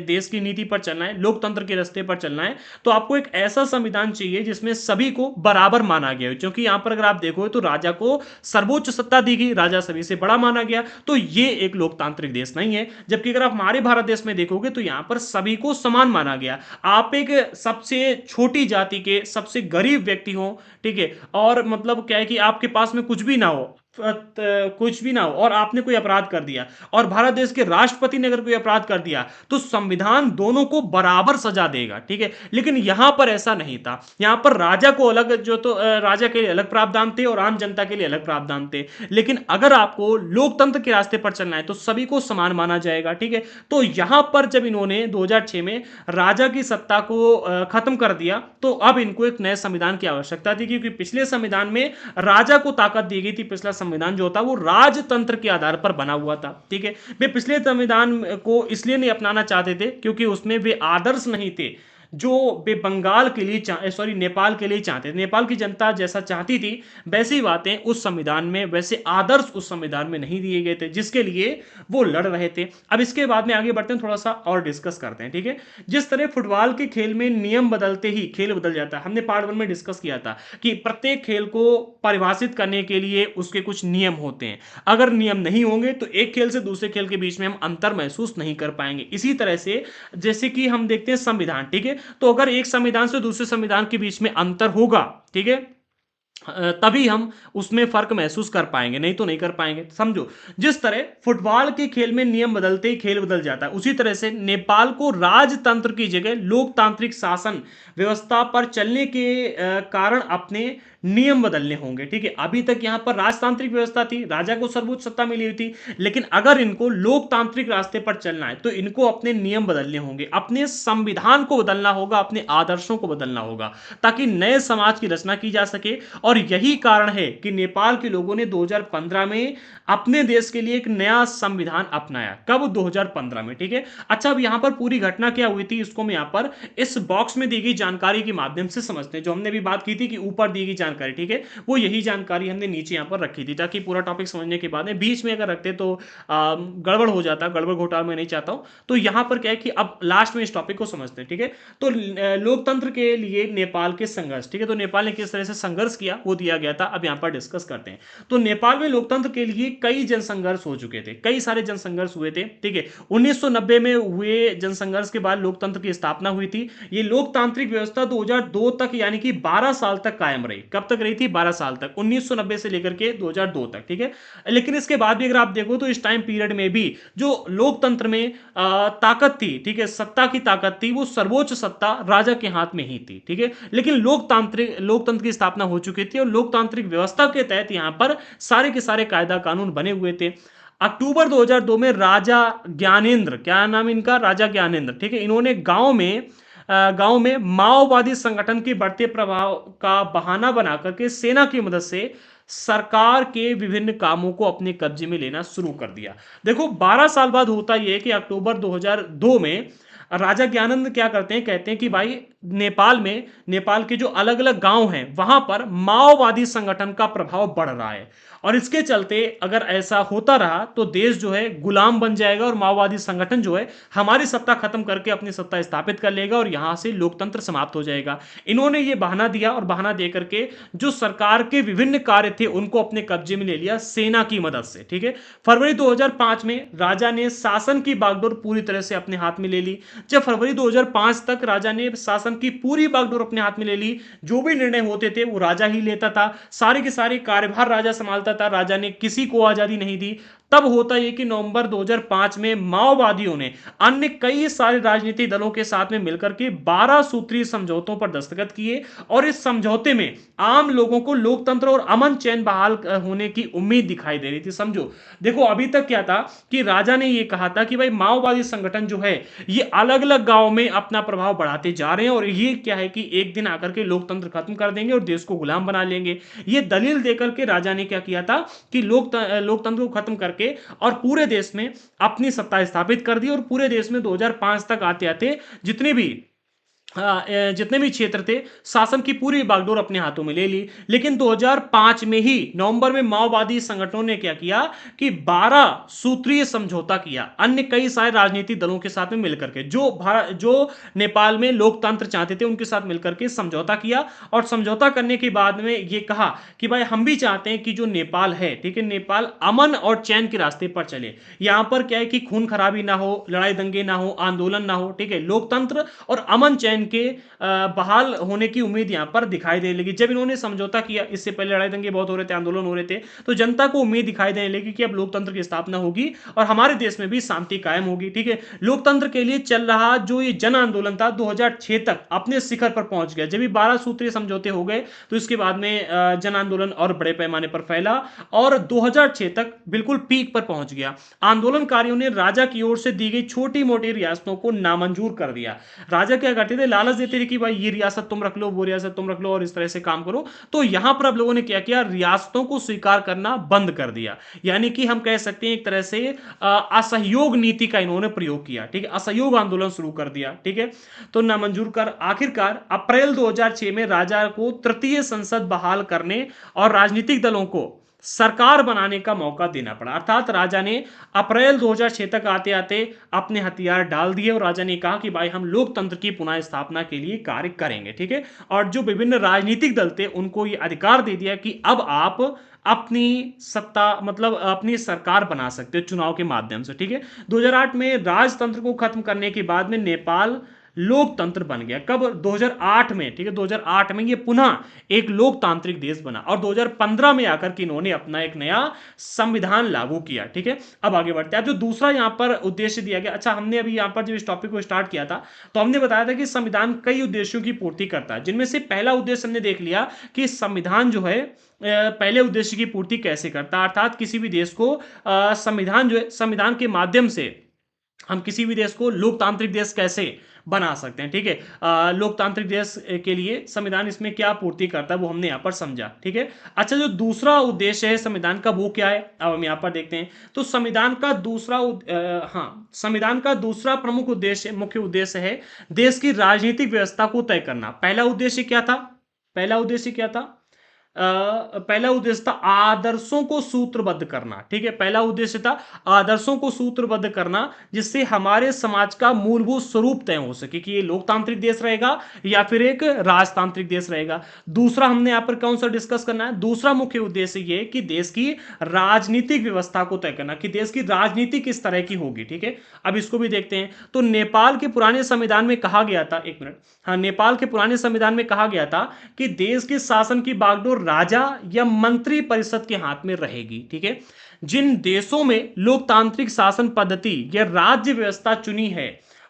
देश की नीति पर चलना है, लोकतंत्र के रास्ते पर चलना है, तो आपको एक ऐसा संविधान चाहिए जिसमें सभी को बराबर माना गया हो। क्योंकि यहां पर अगर आप देखो तो राजा को सर्वोच्च सत्ता दी गई, राजा सभी से बड़ा माना गया, तो ये एक लोकतांत्रिक देश नहीं है। जबकि अगर आप हमारे भारत देश में देखोगे तो यहां पर सभी को समान माना गया। आप एक सबसे छोटी जाति के सबसे गरीब व्यक्ति हो, ठीक है, और मतलब क्या है कि आपके पास में कुछ भी ना हो, कुछ भी ना हो, और आपने कोई अपराध कर दिया, और भारत देश के राष्ट्रपति ने अगर कोई अपराध कर दिया, तो संविधान दोनों को बराबर सजा देगा, ठीक है। लेकिन यहां पर ऐसा नहीं था। यहां पर राजा को अलग, जो तो राजा के लिए अलग प्रावधान थे और आम जनता के लिए अलग प्रावधान थे। लेकिन अगर आपको लोकतंत्र के रास्ते पर चलना है तो सभी को समान माना जाएगा, ठीक है। तो यहां पर जब इन्होंने 2006 में राजा की सत्ता को खत्म कर दिया, तो अब इनको एक नए संविधान की आवश्यकता थी, क्योंकि पिछले संविधान में राजा को ताकत दी गई थी। पिछला संविधान जो था वो राजतंत्र के आधार पर बना हुआ था, ठीक है। वे पिछले संविधान को इसलिए नहीं अपनाना चाहते थे क्योंकि उसमें वे आदर्श नहीं थे जो वे बंगाल के लिए सॉरी नेपाल के लिए चाहते थे। नेपाल की जनता जैसा चाहती थी वैसी बातें उस संविधान में, वैसे आदर्श उस संविधान में नहीं दिए गए थे, जिसके लिए वो लड़ रहे थे। अब इसके बाद में आगे बढ़ते हैं, थोड़ा सा और डिस्कस करते हैं, ठीक है। जिस तरह फुटबॉल के खेल में नियम बदलते ही खेल बदल जाता है, हमने पार्ट 1 में डिस्कस किया था कि प्रत्येक खेल को परिभाषित करने के लिए उसके कुछ नियम होते हैं। अगर नियम नहीं होंगे तो एक खेल से दूसरे खेल के बीच में हम अंतर महसूस नहीं कर पाएंगे। इसी तरह से जैसे कि हम देखते हैं संविधान, ठीक है, तो अगर एक संविधान से दूसरे संविधान के बीच में अंतर होगा, ठीक है, तभी हम उसमें फर्क महसूस कर पाएंगे, नहीं तो नहीं कर पाएंगे। समझो, जिस तरह फुटबॉल के खेल में नियम बदलते ही खेल बदल जाता है, उसी तरह से नेपाल को राजतंत्र की जगह लोकतांत्रिक शासन व्यवस्था पर चलने के कारण अपने नियम बदलने होंगे, ठीक है। अभी तक यहां पर राजतांत्रिक व्यवस्था थी, राजा को सर्वोच्च सत्ता मिली हुई थी, लेकिन अगर इनको लोकतांत्रिक रास्ते पर चलना है तो इनको अपने नियम बदलने होंगे, अपने संविधान को बदलना होगा, अपने आदर्शों को बदलना होगा, ताकि नए समाज की रचना की जा सके। और यही कारण है कि नेपाल के लोगों ने 2015 में अपने देश के लिए एक नया संविधान अपनाया। कब? 2015 में, ठीक है। अच्छा, अब यहां पर पूरी घटना क्या हुई थी इसको मैं यहां पर इस बॉक्स में दी गई जानकारी के माध्यम से समझते हैं। जो हमने भी बात की थी कि ऊपर दी गई जानकारी, ठीक है, वो यही जानकारी हमने नीचे यहां पर रखी थी, ताकि पूरा टॉपिक समझने के बाद में बीच में अगर रखते तो गड़बड़ हो जाता, गड़बड़ घोटाला मैं नहीं चाहता हूं। तो यहां पर क्या है कि अब लास्ट में इस टॉपिक को समझते हैं, ठीक है। तो लोकतंत्र के लिए नेपाल के संघर्ष, ठीक है, तो नेपाल ने किस तरह से संघर्ष किया वो दिया गया था, अब यहां पर डिस्कस करते हैं। तो नेपाल में लोकतंत्र के लिए कई जनसंघर्ष हो चुके थे, कई सारे जनसंघर्ष हुए थे, ठीक है। 1990 में हुए जनसंघर्ष के बाद लोकतंत्र की स्थापना हुई थी। ये लोकतांत्रिक व्यवस्था 2002 तक, यानी कि 12 साल तक कायम रही। कब तक रही थी? 12 साल तक, 1990 से लेकर के 2002 तक, ठीक है। लेकिन इसके बाद भी अगर आप देखो तो इस टाइम पीरियड में भी जो लोकतंत्र में ताकत थी, ठीक है, सत्ता की ताकत थी, वो सर्वोच्च सत्ता राजा के हाथ में ही थी, ठीक है। लेकिन लोकतंत्र की स्थापना हो चुकी थी और लोकतांत्रिक व्यवस्था के तहत यहां पर सारे के सारे कायदा कानून बने हुए थे। अक्टूबर 2002 में राजा ज्ञानेंद्र, क्या नाम इनका? राजा ज्ञानेंद्र, ठीक है, इन्होंने गांव में गांव में माओवादी संगठन के बढ़ते प्रभाव का बहाना बना करके सेना की मदद से सरकार के विभिन्न कामों को अपने कब्जे में लेना शुरू कर दिया। देखो 12 साल बाद होता यह है कि अक्टूबर 2002 में राजा ज्ञानंद क्या करते हैं, कहते हैं कि भाई नेपाल के जो अलग अलग गांव हैं वहां पर माओवादी संगठन का प्रभाव बढ़ रहा है, और इसके चलते अगर ऐसा होता रहा तो देश जो है गुलाम बन जाएगा और माओवादी संगठन जो है हमारी सत्ता खत्म करके अपनी सत्ता स्थापित कर लेगा और यहां से लोकतंत्र समाप्त हो जाएगा। इन्होंने ये बहाना दिया और बहाना दे करके जो सरकार के विभिन्न कार्य थे उनको अपने कब्जे में ले लिया सेना की मदद से। ठीक है, फरवरी 2005 में राजा ने शासन की बागडोर पूरी तरह से अपने हाथ में ले ली। जब फरवरी 2005 तक राजा ने शासन की पूरी बागडोर अपने हाथ में ले ली, जो भी निर्णय होते थे वो राजा ही लेता था, सारे के सारे कार्यभार राजा संभालता था, राजा ने किसी को आजादी नहीं दी। तब होता यह कि नवंबर 2005 में माओवादियों ने अन्य कई सारे राजनीतिक दलों के साथ में मिलकर के 12 सूत्रीय समझौतों पर दस्तखत किए, और इस समझौते में आम लोगों को लोकतंत्र और अमन चैन बहाल होने की उम्मीद दिखाई दे रही थी। समझो, देखो अभी तक क्या था कि राजा ने यह कहा था कि भाई माओवादी संगठन जो है ये अलग अलग गांवों में अपना प्रभाव बढ़ाते जा रहे हैं, और ये क्या है कि एक दिन आकर के लोकतंत्र खत्म कर देंगे और देश को गुलाम बना लेंगे। ये दलील देकर के राजा ने क्या किया था कि लोकतंत्र को खत्म करके और पूरे देश में अपनी सत्ता स्थापित कर दी, और पूरे देश में 2005 तक आते आते जितने भी क्षेत्र थे शासन की पूरी बागडोर अपने हाथों में ले ली। लेकिन 2005 में ही नवंबर में माओवादी संगठनों ने क्या किया कि 12 सूत्रीय समझौता किया अन्य कई सारे राजनीतिक दलों के साथ में मिलकर के, जो नेपाल में लोकतंत्र चाहते थे उनके साथ मिलकर के समझौता किया, और समझौता करने के बाद में ये कहा कि भाई हम भी चाहते हैं कि जो नेपाल है, ठीक है, नेपाल अमन और चैन के रास्ते पर चले। यहां पर क्या है कि खून खराबी ना हो, लड़ाई दंगे ना हो, आंदोलन ना हो, ठीक है, लोकतंत्र और अमन चैन के बहाल होने की उम्मीद यहां पर दिखाई देने लगी। जब इन्होंने समझौता किया, इससे पहले लड़ाई दंगे बहुत हो रहे थे, आंदोलन हो रहे थे, तो जनता को उम्मीद दिखाई देने लगी कि अब लोकतंत्र की स्थापना होगी और हमारे देश में भी शांति कायम होगी। ठीक है, लोकतंत्र के लिए चल रहा जो ये जन आंदोलन था 2006 तक अपने शिखर पर पहुंच गया। जब ये 12 सूत्रीय समझौते हो गए तो इसके बाद में जन आंदोलन और बड़े पैमाने पर फैला और 2006 तक बिल्कुल पीक पर पहुंच गया। आंदोलनकारियों ने राजा की ओर से दी गई छोटी मोटी रियासतों को नामंजूर कर दिया। राजा क्या करते थे, लालच देते थे कि भाई ये रियासत तुम रख लो, वो रियासत तुम रख लो, और इस तरह से काम करो। तो यहां पर अब लोगों ने क्या किया, रियासतों को स्वीकार करना बंद कर दिया। यानी कि हम कह सकते हैं एक तरह से असहयोग नीति का इन्होंने प्रयोग किया। ठीक है, असहयोग आंदोलन शुरू कर दिया। ठीक है, तो नामंजूर कर आखिरकार अप्रैल 2006 में राजा को तृतीय संसद बहाल करने और राजनीतिक दलों को सरकार बनाने का मौका देना पड़ा। अर्थात राजा ने अप्रैल 2006 तक आते आते अपने हथियार डाल दिए और राजा ने कहा कि भाई हम लोकतंत्र की पुनः स्थापना के लिए कार्य करेंगे। ठीक है, और जो विभिन्न राजनीतिक दल थे उनको यह अधिकार दे दिया कि अब आप अपनी सत्ता मतलब अपनी सरकार बना सकते हो चुनाव के माध्यम से। ठीक है, 2008 में राजतंत्र को खत्म करने के बाद में नेपाल लोकतंत्र बन गया। कब? 2008 में। ठीक है, 2008 में ये पुनः एक लोकतांत्रिक देश बना और 2015 में आकर के इन्होंने अपना एक नया संविधान लागू किया। ठीक है, अब आगे बढ़ते हैं। अब जो दूसरा यहां पर उद्देश्य दिया गया, अच्छा हमने अभी यहां पर जब इस टॉपिक को स्टार्ट किया था तो हमने बताया था कि संविधान कई उद्देश्यों की पूर्ति करता है, जिनमें से पहला उद्देश्य हमने देख लिया कि संविधान जो है पहले उद्देश्य की पूर्ति कैसे करता है। अर्थात किसी भी देश को संविधान जो है, संविधान के माध्यम से हम किसी भी देश को लोकतांत्रिक देश कैसे बना सकते हैं। ठीक है, लोकतांत्रिक देश के लिए संविधान इसमें क्या पूर्ति करता है वो हमने यहां पर समझा। ठीक है, अच्छा जो दूसरा उद्देश्य है संविधान का वो क्या है, अब हम यहां पर देखते हैं। तो संविधान का संविधान का दूसरा प्रमुख उद्देश्य, मुख्य उद्देश्य है देश की राजनीतिक व्यवस्था को तय करना। पहला उद्देश्य क्या था? पहला उद्देश्य था आदर्शों को सूत्रबद्ध करना। ठीक है, पहला उद्देश्य था आदर्शों को सूत्रबद्ध करना जिससे हमारे समाज का मूलभूत स्वरूप तय हो सके कि ये लोकतांत्रिक देश रहेगा या फिर एक राजतांत्रिक देश रहेगा। दूसरा हमने यहां पर कौन सा डिस्कस करना है, दूसरा मुख्य उद्देश्य ये कि देश की राजनीतिक व्यवस्था को तय करना कि देश की राजनीति किस तरह की होगी। ठीक है, अब इसको भी देखते हैं। तो नेपाल के पुराने संविधान में कहा गया था, एक मिनट, हाँ, नेपाल के पुराने संविधान में कहा गया था कि देश के शासन की बागडोर राजा या मंत्री परिषद के हाथ में रहेगी। ठीक है, जिन देशों में लोकतांत्रिक शासन पद्धति या राज्य व्यवस्था चुनी है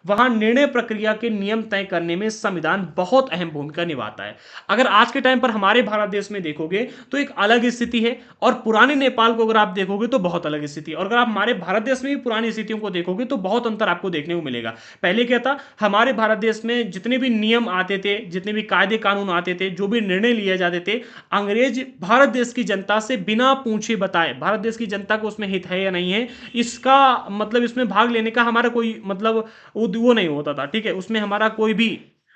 वहां निर्णय प्रक्रिया के नियम तय करने में संविधान बहुत अहम भूमिका निभाता है। अगर आज के टाइम पर हमारे भारत देश में देखोगे तो एक अलग स्थिति है, और पुराने नेपाल को अगर आप देखोगे तो बहुत अलग स्थिति है, और अगर आप हमारे भारत देश में भी पुरानी स्थितियों को देखोगे तो बहुत अंतर आपको देखने को मिलेगा। पहले क्या था, हमारे भारत देश में जितने भी नियम आते थे, जितने भी कायदे कानून आते थे, जो भी निर्णय लिए जाते थे, अंग्रेज भारत देश की जनता से बिना पूछे बताए, भारत देश की जनता को उसमें हित है या नहीं है, इसका मतलब इसमें भाग लेने का हमारा कोई मतलब वो नहीं होता था। ठीक है, उसमें हमारा कोई भी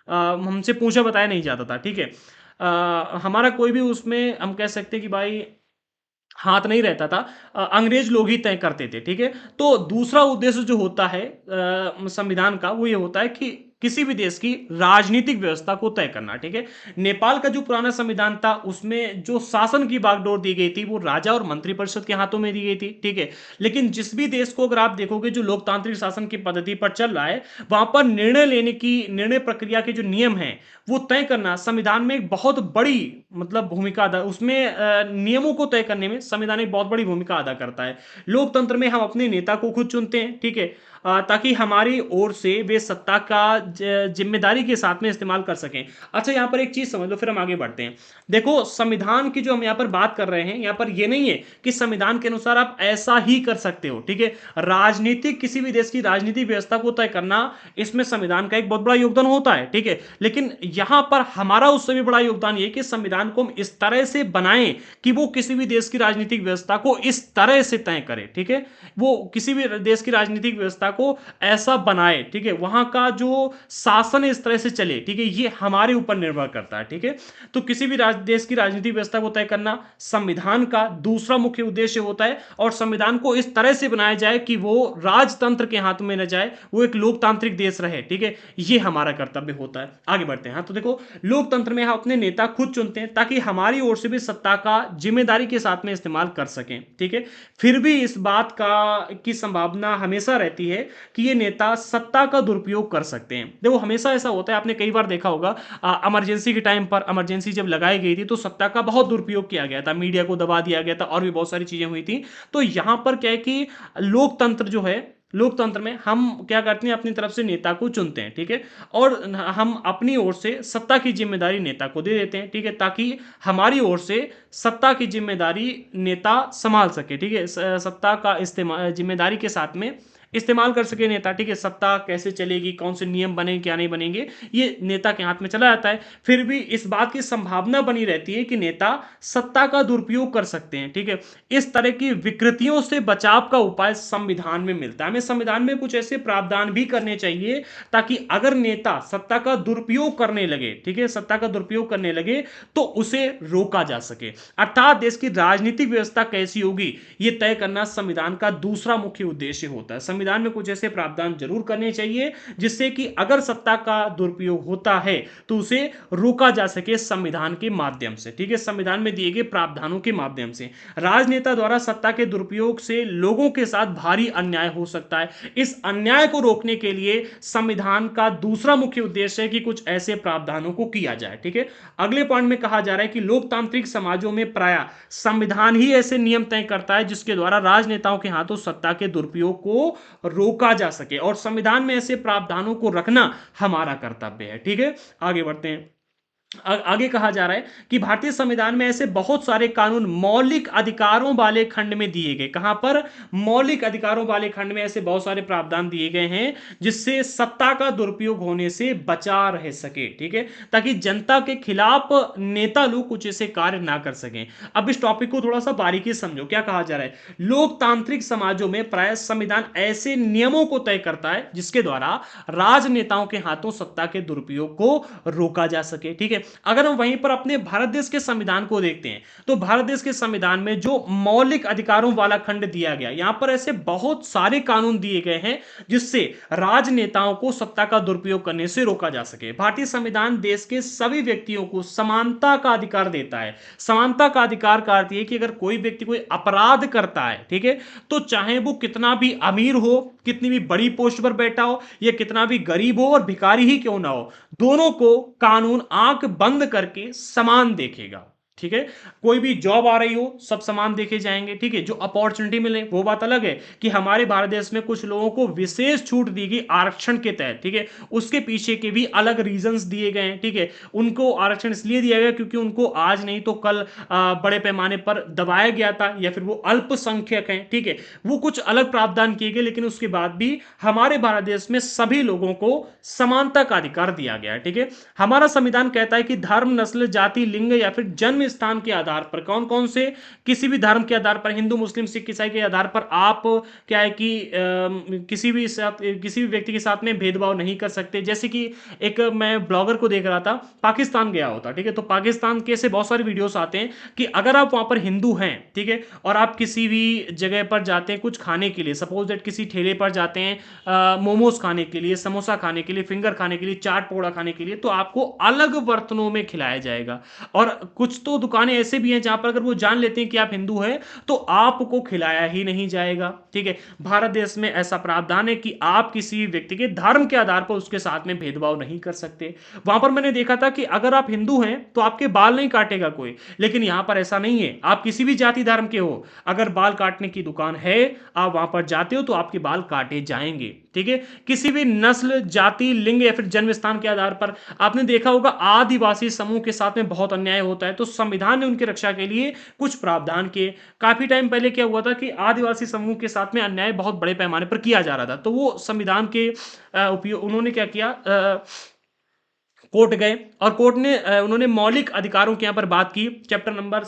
हमसे पूछा बताया नहीं जाता था। ठीक है, हमारा कोई भी उसमें हम कह सकते हैं कि भाई हाथ नहीं रहता था, अंग्रेज लोग ही तय करते थे। ठीक है, तो दूसरा उद्देश्य जो होता है संविधान का, वो ये होता है कि किसी भी देश की राजनीतिक व्यवस्था को तय करना। ठीक है, नेपाल का जो पुराना संविधान था उसमें जो शासन की बागडोर दी गई थी वो राजा और मंत्रिपरिषद के हाथों में दी गई थी। ठीक है, लेकिन जिस भी देश को अगर आप देखोगे जो लोकतांत्रिक शासन की पद्धति पर चल रहा है, वहां पर निर्णय लेने की, निर्णय प्रक्रिया के जो नियम हैं वो तय करना संविधान में एक बहुत बड़ी मतलब भूमिका अदा, उसमें नियमों को तय करने में संविधान एक बहुत बड़ी भूमिका अदा करता है। लोकतंत्र में हम अपने नेता को खुद चुनते हैं। ठीक है, ताकि हमारी ओर से वे सत्ता का जिम्मेदारी के साथ में इस्तेमाल कर सकें। अच्छा, यहां पर एक चीज समझ लो, फिर हम आगे बढ़ते हैं। देखो, संविधान की जो हम यहां पर बात कर रहे हैं, यहां पर यह नहीं है कि संविधान के अनुसार आप ऐसा ही कर सकते हो। ठीक है, राजनीतिक, किसी भी देश की राजनीतिक व्यवस्था को तय करना, इसमें संविधान का एक बहुत बड़ा योगदान होता है। ठीक है, लेकिन यहां पर हमारा उससे भी बड़ा योगदान यह कि संविधान को हम इस तरह से बनाएं कि वो किसी भी देश की राजनीतिक व्यवस्था को इस तरह से तय करे। ठीक है, वो किसी भी देश की राजनीतिक व्यवस्था को ऐसा बनाए, ठीक है, वहां का जो शासन इस तरह से चले। ठीक है, ये हमारे ऊपर निर्भर करता है। ठीक है, तो किसी भी देश की राजनीतिक व्यवस्था को तय करना संविधान का दूसरा मुख्य उद्देश्य होता है, और संविधान को इस तरह से बनाया जाए कि वो राजतंत्र के हाथ में न जाए, वो एक लोकतांत्रिक देश रहे। ठीक है, ये हमारा कर्तव्य होता है। आगे बढ़ते हैं। हाँ, तो देखो, लोकतंत्र में हम अपने नेता खुद चुनते हैं ताकि हमारी ओर से भी सत्ता का जिम्मेदारी के साथ में इस्तेमाल कर सकें। ठीक है, फिर भी इस बात का की संभावना हमेशा रहती है कि ये नेता सत्ता का दुरुपयोग कर सकते हैं। देखो, हमेशा ऐसा होता है, आपने कई बार देखा होगा, इमरजेंसी के टाइम पर, इमरजेंसी जब लगाई गई थी तो सत्ता का बहुत दुरुपयोग किया गया था, मीडिया को दबा दिया गया था, और भी बहुत सारी चीजें हुई थी। तो यहां पर क्या है कि लोकतंत्र जो है, लोकतंत्र में हम क्या करते हैं, अपनी तरफ से नेता को चुनते हैं। ठीक है, और हम अपनी ओर से सत्ता की जिम्मेदारी नेता को दे देते हैं। ठीक है, ताकि हमारी ओर से सत्ता की जिम्मेदारी नेता संभाल सके। ठीक है, सत्ता का इस्तेमाल जिम्मेदारी के साथ में इस्तेमाल कर सके नेता। ठीक है, सत्ता कैसे चलेगी, कौन से नियम बनेंगे, क्या नहीं बनेंगे, ये नेता के हाथ में चला जाता है। फिर भी इस बात की संभावना बनी रहती है कि नेता सत्ता का दुरुपयोग कर सकते हैं। ठीक है, इस तरह की विकृतियों से बचाव का उपाय संविधान में मिलता है। हमें संविधान में कुछ ऐसे प्रावधान भी करने चाहिए ताकि अगर नेता सत्ता का दुरुपयोग करने लगे, ठीक है, सत्ता का दुरुपयोग करने लगे, तो उसे रोका जा सके। अर्थात देश की राजनीतिक व्यवस्था कैसी होगी, यह तय करना संविधान का दूसरा मुख्य उद्देश्य होता है। संविधान में कुछ ऐसे प्रावधान जरूर करने चाहिए जिससे कि अगर सत्ता का दुरुपयोग होता है तो उसे रोका जा सके संविधान के माध्यम से। ठीक है, संविधान में दिए गए प्रावधानों के माध्यम से। राजनेता द्वारा सत्ता के दुरुपयोग से लोगों के साथ भारी अन्याय हो सकता है। इस अन्याय को रोकने के लिए संविधान का दूसरा मुख्य उद्देश्य है कि कुछ ऐसे प्रावधानों को किया जाए। ठीक है, अगले पॉइंट में कहा जा रहा है कि लोकतांत्रिक समाजों में प्रायः संविधान ही ऐसे नियम तय करता है जिसके द्वारा राजनेताओं के हाथों सत्ता के दुरुपयोग को रोका जा सके, और संविधान में ऐसे प्रावधानों को रखना हमारा कर्तव्य है। ठीक है, आगे बढ़ते हैं। आगे कहा जा रहा है कि भारतीय संविधान में ऐसे बहुत सारे कानून मौलिक अधिकारों वाले खंड में दिए गए। कहां पर? मौलिक अधिकारों वाले खंड में ऐसे बहुत सारे प्रावधान दिए गए हैं जिससे सत्ता का दुरुपयोग होने से बचा रह सके। ठीक है, ताकि जनता के खिलाफ नेता लोग कुछ ऐसे कार्य ना कर सकें। अब इस टॉपिक को थोड़ा सा बारीकी समझो। क्या कहा जा रहा है? लोकतांत्रिक समाजों में प्राय संविधान ऐसे नियमों को तय करता है जिसके द्वारा राजनेताओं के हाथों सत्ता के दुरुपयोग को रोका जा सके। ठीक है, अगर हम वहीं पर अपने भारत देश के संविधान को देखते हैं तो भारत देश के संविधान में जो मौलिक अधिकारों वाला खंड दिया गया, यहां पर ऐसे बहुत सारे कानून दिए गए हैं जिससे राजनेताओं को सत्ता का दुरुपयोग करने से रोका जा सके। भारतीय संविधान देश के सभी व्यक्तियों को समानता का अधिकार देता है। समानता का अधिकार का अर्थ यह कि अगर कोई व्यक्ति कोई अपराध करता है, ठीक है, तो चाहे वो कितना भी अमीर हो, कितनी भी बड़ी पोस्ट पर बैठा हो, या कितना भी गरीब हो और भिखारी ही क्यों ना हो, दोनों को कानून आंख बंद करके समान देखेगा। ठीक है। कोई भी जॉब आ रही हो, सब समान देखे जाएंगे, ठीक है। जो अपॉर्चुनिटी मिले वो बात अलग है कि हमारे भारत देश में कुछ लोगों को विशेष छूट दी गई आरक्षण के तहत, ठीक है। उसके पीछे के भी अलग रीजंस दिए गए हैं, ठीक है। उनको आरक्षण इसलिए दिया गया क्योंकि उनको आज नहीं तो कल बड़े पैमाने पर दबाया गया था, या फिर वो अल्पसंख्यक हैं, ठीक है। वो कुछ अलग प्रावधान किए गए, लेकिन उसके बाद भी हमारे भारत देश में सभी लोगों को समानता का अधिकार दिया गया है, ठीक है। हमारा संविधान कहता है कि धर्म, नस्ल, जाति, लिंग या फिर जन्म स्थान के आधार पर, कौन कौन से, किसी भी धर्म के आधार पर, हिंदू, मुस्लिम, सिख, ईसाई के आधार पर आप क्या है कि किसी भी व्यक्ति के साथ में भेदभाव नहीं कर सकते। जैसे कि एक मैं ब्लॉगर को देख रहा था, पाकिस्तान गया होता, ठीक है। तो पाकिस्तान के से बहुत सारे वीडियोस आते हैं कि अगर आप वहां पर हिंदू हैं, ठीक है, और आप किसी भी जगह पर जाते हैं कुछ खाने के लिए, सपोज दैट किसी ठेले पर जाते हैं मोमोज खाने के लिए, समोसा खाने के लिए, फिंगर खाने के लिए, चाट पकौड़ा खाने के लिए, तो आपको अलग बर्तनों में खिलाया जाएगा। और कुछ तो दुकानें ऐसे भी हैं जहां पर अगर वो जान लेते हैं कि आप हिंदू हैं तो आपको खिलाया ही नहीं जाएगा, ठीक है। भारत देश में ऐसा प्रावधान है कि आप किसी भी व्यक्ति के धर्म के आधार पर उसके साथ में भेदभाव नहीं कर सकते। वहां पर मैंने देखा था कि अगर आप हिंदू हैं तो आपके बाल नहीं काटेगा कोई, लेकिन यहां पर ऐसा नहीं है। आप किसी भी जाति धर्म के हो, अगर बाल काटने की दुकान है, आप वहां पर जाते हो तो आपके बाल काटे जाएंगे, ठीक है। किसी भी नस्ल, जाति, लिंग या फिर जन्म स्थान के आधार पर आपने देखा होगा आदिवासी समूह के साथ में बहुत अन्याय होता है, तो संविधान ने उनकी रक्षा के लिए कुछ प्रावधान किए। काफी टाइम पहले क्या हुआ था कि आदिवासी समूह के साथ में अन्याय बहुत बड़े पैमाने पर किया जा रहा था, तो वो संविधान के उपयोग उन्होंने क्या किया, कोर्ट गए और कोर्ट ने उन्होंने मौलिक अधिकारों की यहां पर बात की। चैप्टर नंबर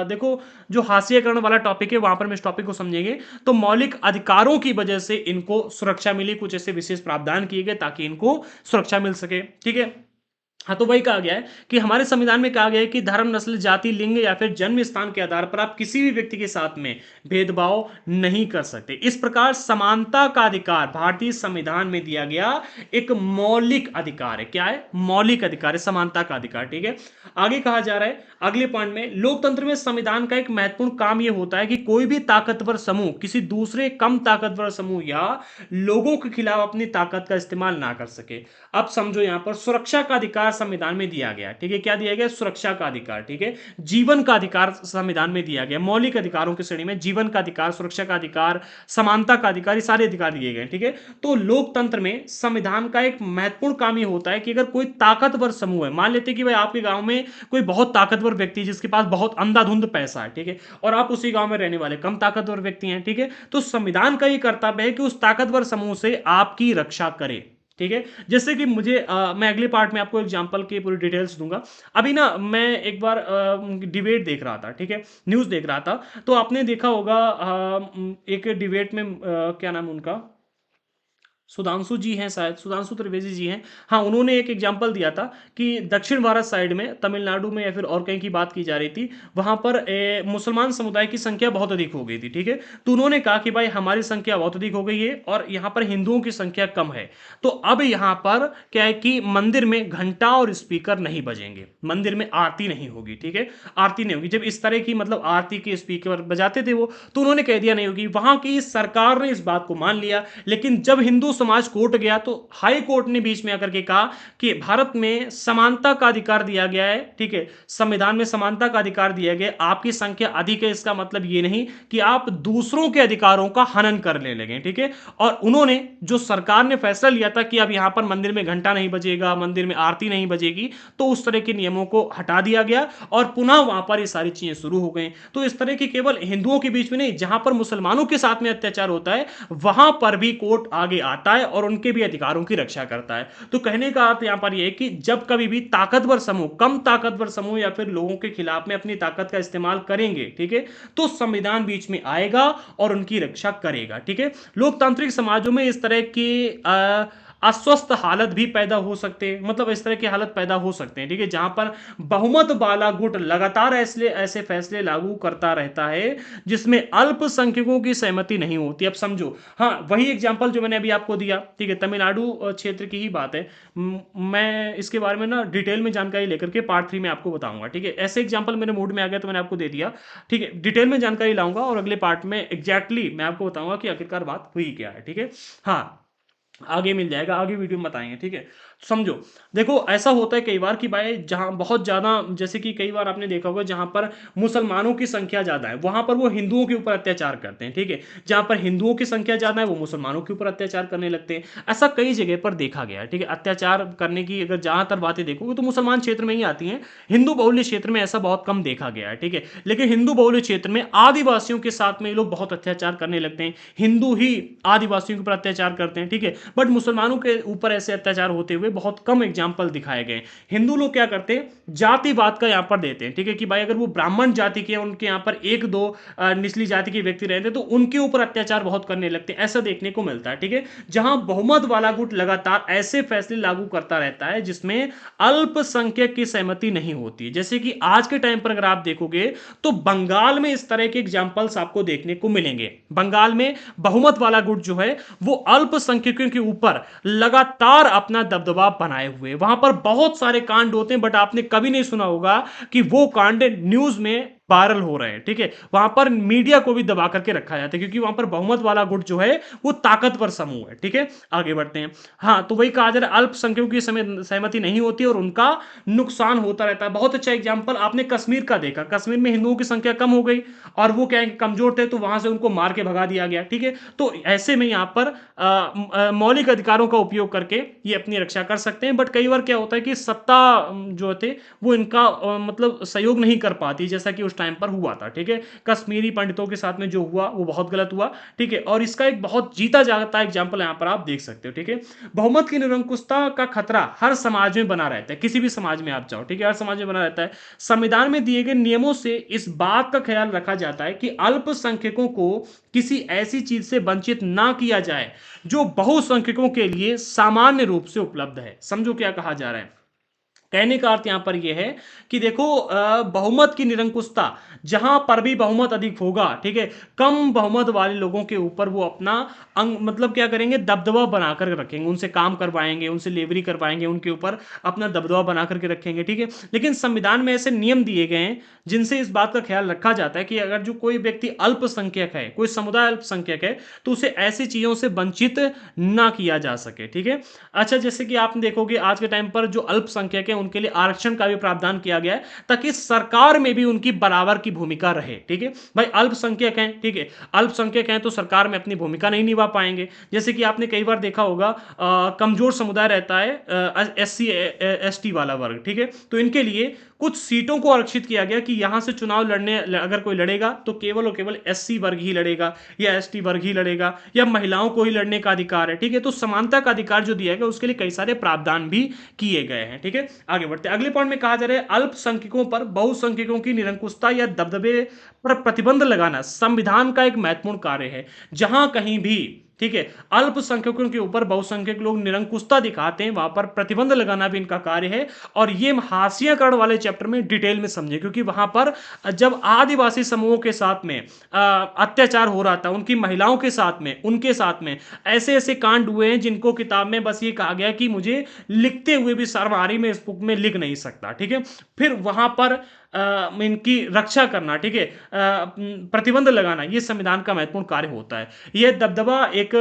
देखो, जो हास्यकरण वाला टॉपिक है वहां पर मैं इस टॉपिक को समझेंगे। तो मौलिक अधिकारों की वजह से इनको सुरक्षा मिली, कुछ ऐसे विशेष प्रावधान किए गए ताकि इनको सुरक्षा मिल सके, ठीक है। हाँ, तो वही कहा गया है कि हमारे संविधान में कहा गया है कि धर्म, नस्ल, जाति, लिंग या फिर जन्म स्थान के आधार पर आप किसी भी व्यक्ति के साथ में भेदभाव नहीं कर सकते। इस प्रकार समानता का अधिकार भारतीय संविधान में दिया गया एक मौलिक अधिकार है। क्या है? मौलिक अधिकार है, समानता का अधिकार, ठीक है। आगे कहा जा रहा है अगले पॉइंट में, लोकतंत्र में संविधान का एक महत्वपूर्ण काम यह होता है कि कोई भी ताकतवर समूह किसी दूसरे कम ताकतवर समूह या लोगों के खिलाफ अपनी ताकत का इस्तेमाल ना कर सके। अब समझो यहां पर सुरक्षा का अधिकार संविधान में दिया गया, ठीक है। क्या दिया गया? सुरक्षा का अधिकार, ठीक है। जीवन का अधिकार संविधान में दिया गया, मौलिक अधिकारों की श्रेणी में जीवन का अधिकार, सुरक्षा का अधिकार, समानता का अधिकार, ये सारे अधिकार दिए गए, ठीक है। तो लोकतंत्र में संविधान का एक महत्वपूर्ण काम यह होता है कि अगर कोई ताकतवर समूह है, मान लेते कि भाई आपके गांव में कोई बहुत ताकतवर व्यक्ति है जिसके पास बहुत अंधाधुंध पैसा है, ठीक है, और आप उसी गांव में रहने वाले कम ताकतवर व्यक्ति हैं, ठीक है, तो संविधान का यह कर्तव्य है कि उस ताकतवर समूह से आपकी रक्षा करे, ठीक है। जैसे कि मैं अगले पार्ट में आपको एग्जांपल की पूरी डिटेल्स दूंगा। अभी ना मैं एक बार डिबेट देख रहा था, ठीक है, न्यूज़ देख रहा था, तो आपने देखा होगा एक डिबेट में क्या नाम उनका, सुधांशु जी हैं, शायद सुधांशु त्रिवेदी जी हैं। हाँ, उन्होंने एक एग्जांपल दिया था कि दक्षिण भारत साइड में, तमिलनाडु में या फिर और कहीं की बात की जा रही थी, वहां पर मुसलमान समुदाय की संख्या बहुत अधिक हो गई थी, ठीक है। तो उन्होंने कहा कि भाई हमारी संख्या बहुत अधिक हो गई है और यहाँ पर हिंदुओं की संख्या कम है, तो अब यहाँ पर क्या है कि मंदिर में घंटा और स्पीकर नहीं बजेंगे, मंदिर में आरती नहीं होगी, ठीक है, आरती नहीं होगी। जब इस तरह की मतलब आरती के स्पीकर बजाते थे वो, तो उन्होंने कह दिया नहीं होगी। वहां की सरकार ने इस बात को मान लिया, लेकिन जब हिंदू समाज कोर्ट गया तो हाई कोर्ट ने बीच में आकर के कहा कि भारत में समानता का अधिकार दिया गया है, ठीक है, संविधान में समानता का अधिकार दिया गया, आपकी संख्या अधिक है इसका मतलब ये नहीं कि आप दूसरों के अधिकारों का हनन करने लगे, ठीक है। और उन्होंने, जो सरकार ने फैसला लिया था कि अब यहां पर मंदिर में घंटा नहीं बजेगा, मंदिर में आरती नहीं बजेगी, तो उस तरह के नियमों को हटा दिया गया और पुनः वहां पर ये सारी चीजें शुरू हो गई। तो इस तरह की केवल हिंदुओं के बीच में नहीं, जहां पर मुसलमानों के साथ में अत्याचार होता है वहां पर भी कोर्ट आगे आता है और उनके भी अधिकारों की रक्षा करता है। तो कहने का अर्थ यहां पर यह है कि जब कभी भी ताकतवर समूह कम ताकतवर समूह या फिर लोगों के खिलाफ में अपनी ताकत का इस्तेमाल करेंगे, ठीक है, तो संविधान बीच में आएगा और उनकी रक्षा करेगा, ठीक है। लोकतांत्रिक समाजों में इस तरह की अस्वस्थ हालत भी पैदा हो सकते हैं, मतलब इस तरह की हालत पैदा हो सकते हैं, ठीक है, जहां पर बहुमत वाला गुट लगातार ऐसे ऐसे फैसले लागू करता रहता है जिसमें अल्पसंख्यकों की सहमति नहीं होती। अब समझो, हाँ, वही एग्जांपल जो मैंने अभी आपको दिया, ठीक है, तमिलनाडु क्षेत्र की ही बात है। मैं इसके बारे में ना डिटेल में जानकारी लेकर के पार्ट 3 में आपको बताऊंगा, ठीक है। ऐसे एग्जांपल मेरे मूड में आ गया तो मैंने आपको दे दिया, ठीक है। डिटेल में जानकारी लाऊंगा और अगले पार्ट में एग्जैक्टली मैं आपको बताऊंगा कि आखिरकार बात हुई क्या है, ठीक है। हाँ, आगे मिल जाएगा, आगे वीडियो में बताएंगे, ठीक है। समझो, देखो ऐसा होता है कई बार कि भाई जहाँ बहुत ज़्यादा, जैसे कि कई बार आपने देखा होगा जहाँ पर मुसलमानों की संख्या ज़्यादा है, वहाँ पर वो हिंदुओं के ऊपर अत्याचार करते हैं, ठीक है? जहाँ पर हिंदुओं की संख्या ज़्यादा है, वो मुसलमानों के ऊपर अत्याचार करने लगते हैं। ऐसा कई जगह पर देखा गया है, ठीक है? अत्याचार करने की अगर ज़्यादातर बातें देखोगे तो मुसलमान क्षेत्र में ही आती हैं, हिंदू बहुल्य क्षेत्र में ऐसा बहुत कम देखा गया है, ठीक है? लेकिन हिंदू बहुल्य क्षेत्र में आदिवासियों के साथ में ये लोग बहुत अत्याचार करने लगते हैं, हिंदू ही आदिवासियों के ऊपर अत्याचार करते हैं, ठीक है? बट मुसलमानों के ऊपर ऐसे अत्याचार होते हुए बहुत कम एग्जाम्पल दिखाए गए। हिंदू लोग क्या करते हैं, जातिवाद का यहाँ पर देते हैं, ठीक है? कि भाई अगर वो ब्राह्मण जाति के, उनके यहाँ पर एक दो निचली जाति के व्यक्ति रहते हैं तो उनके ऊपर अत्याचार बहुत करने लगते हैं, ऐसा देखने को मिलता है, ठीक है? जहां बहुमत वाला गुट लगातार ऐसे फैसले लागू करता रहता है जिसमें अल्पसंख्यक की सहमति नहीं होती, जैसे कि आज के टाइम पर अगर आप देखोगे तो बंगाल में इस तरह के एग्जाम्पल्स आपको देखने को मिलेंगे। बंगाल में बहुमत वाला गुट जो है वो अल्पसंख्यकों के ऊपर लगातार अपना दबदबा बनाए हुए, वहां पर बहुत सारे कांड होते हैं, बट आपने कभी नहीं सुना होगा कि वो कांड न्यूज में वायरल हो रहे हैं, ठीक है? वहां पर मीडिया को भी दबा करके रखा जाता है क्योंकि वहां पर बहुमत वाला गुट जो है वो ताकतवर समूह है, ठीक है? आगे बढ़ते हैं। हाँ, तो वही कहा जा रहा है, अल्पसंख्यकों की सहमति नहीं होती और उनका नुकसान होता रहता है। बहुत अच्छा एग्जाम्पल आपने कश्मीर का देखा, कश्मीर में हिंदुओं की संख्या कम हो गई और वो क्या है, कमजोर थे, तो वहां से उनको मार के भगा दिया गया, ठीक है? तो ऐसे में यहाँ पर मौलिक अधिकारों का उपयोग करके ये अपनी रक्षा कर सकते हैं, बट कई बार क्या होता है कि सत्ता जो थे वो इनका मतलब सहयोग नहीं कर पाती, जैसा कि उस टाइम पर हुआ था, ठीक है? कश्मीरी पंडितों के साथ में जो हुआ वो बहुत गलत हुआ, ठीक है? और इसका एक बहुत जीता जागता एग्जाम्पल यहाँ पर आप देख सकते हो, ठीक है? बहुमत की निरंकुशता का खतरा हर समाज में बना रहता है, किसी भी समाज में आप जाओ, ठीक है? हर समाज में बना रहता है। संविधान में दिए गए नियमों से इस बात का ख्याल रखा जाता है कि अल्पसंख्यकों को किसी ऐसी चीज से वंचित ना किया जाए जो बहुसंख्यकों के लिए सामान्य रूप से उपलब्ध है। समझो क्या कहा जा रहा है, कहने का अर्थ यहां पर यह है कि देखो बहुमत की निरंकुशता, जहां पर भी बहुमत अधिक होगा, ठीक है, कम बहुमत वाले लोगों के ऊपर वो अपना मतलब क्या करेंगे, दबदबा बनाकर रखेंगे, उनसे काम करवाएंगे, उनसे लेवरी करवाएंगे, उनके ऊपर अपना दबदबा बना करके रखेंगे, ठीक है? लेकिन संविधान में ऐसे नियम दिए गए हैं जिनसे इस बात का ख्याल रखा जाता है कि अगर जो कोई व्यक्ति अल्पसंख्यक है, कोई समुदाय अल्पसंख्यक है, तो उसे ऐसी चीजों से वंचित ना किया जा सके, ठीक है? अच्छा, जैसे कि आप देखोगे आज के टाइम पर जो अल्पसंख्यक है उनके लिए आरक्षण का भी प्रावधान किया गया है ताकि सरकार में भी उनकी बराबर की भूमिका रहे, ठीक है? भाई अल्पसंख्यक हैं, ठीक है, अल्पसंख्यक हैं तो सरकार में अपनी भूमिका नहीं निभा पाएंगे। जैसे कि आपने कई बार देखा होगा कमजोर समुदाय रहता है, SC ST वाला वर्ग, ठीक है, तो इनके लिए कुछ सीटों को आरक्षित किया गया कि यहां से चुनाव लड़ने अगर कोई लड़ेगा तो केवल और केवल SC वर्ग ही लड़ेगा या ST वर्ग ही लड़ेगा या महिलाओं को ही लड़ने का अधिकार है, ठीक है? तो समानता का अधिकार जो दिया गया उसके लिए कई सारे प्रावधान भी किए गए हैं, ठीक है? आगे बढ़ते हैं, अगले पॉइंट में कहा जा रहा है अल्पसंख्यकों पर बहुसंख्यकों की निरंकुशता या दबदबे पर प्रतिबंध लगाना संविधान का एक महत्वपूर्ण कार्य है। जहां कहीं भी, ठीक है, अल्पसंख्यकों के ऊपर बहुसंख्यक लोग निरंकुशता दिखाते हैं वहां पर प्रतिबंध लगाना भी इनका कार्य है। और ये हाशियाकरण वाले चैप्टर में डिटेल में समझे क्योंकि वहां पर जब आदिवासी समूहों के साथ में अत्याचार हो रहा था, उनकी महिलाओं के साथ में, उनके साथ में ऐसे ऐसे कांड हुए हैं जिनको किताब में बस ये कहा गया कि मुझे लिखते हुए भी सर्वहारी में इस बुक में लिख नहीं सकता, ठीक है? फिर वहां पर इनकी रक्षा करना, ठीक है, प्रतिबंध लगाना, ये संविधान का महत्वपूर्ण कार्य होता है। यह दबदबा एक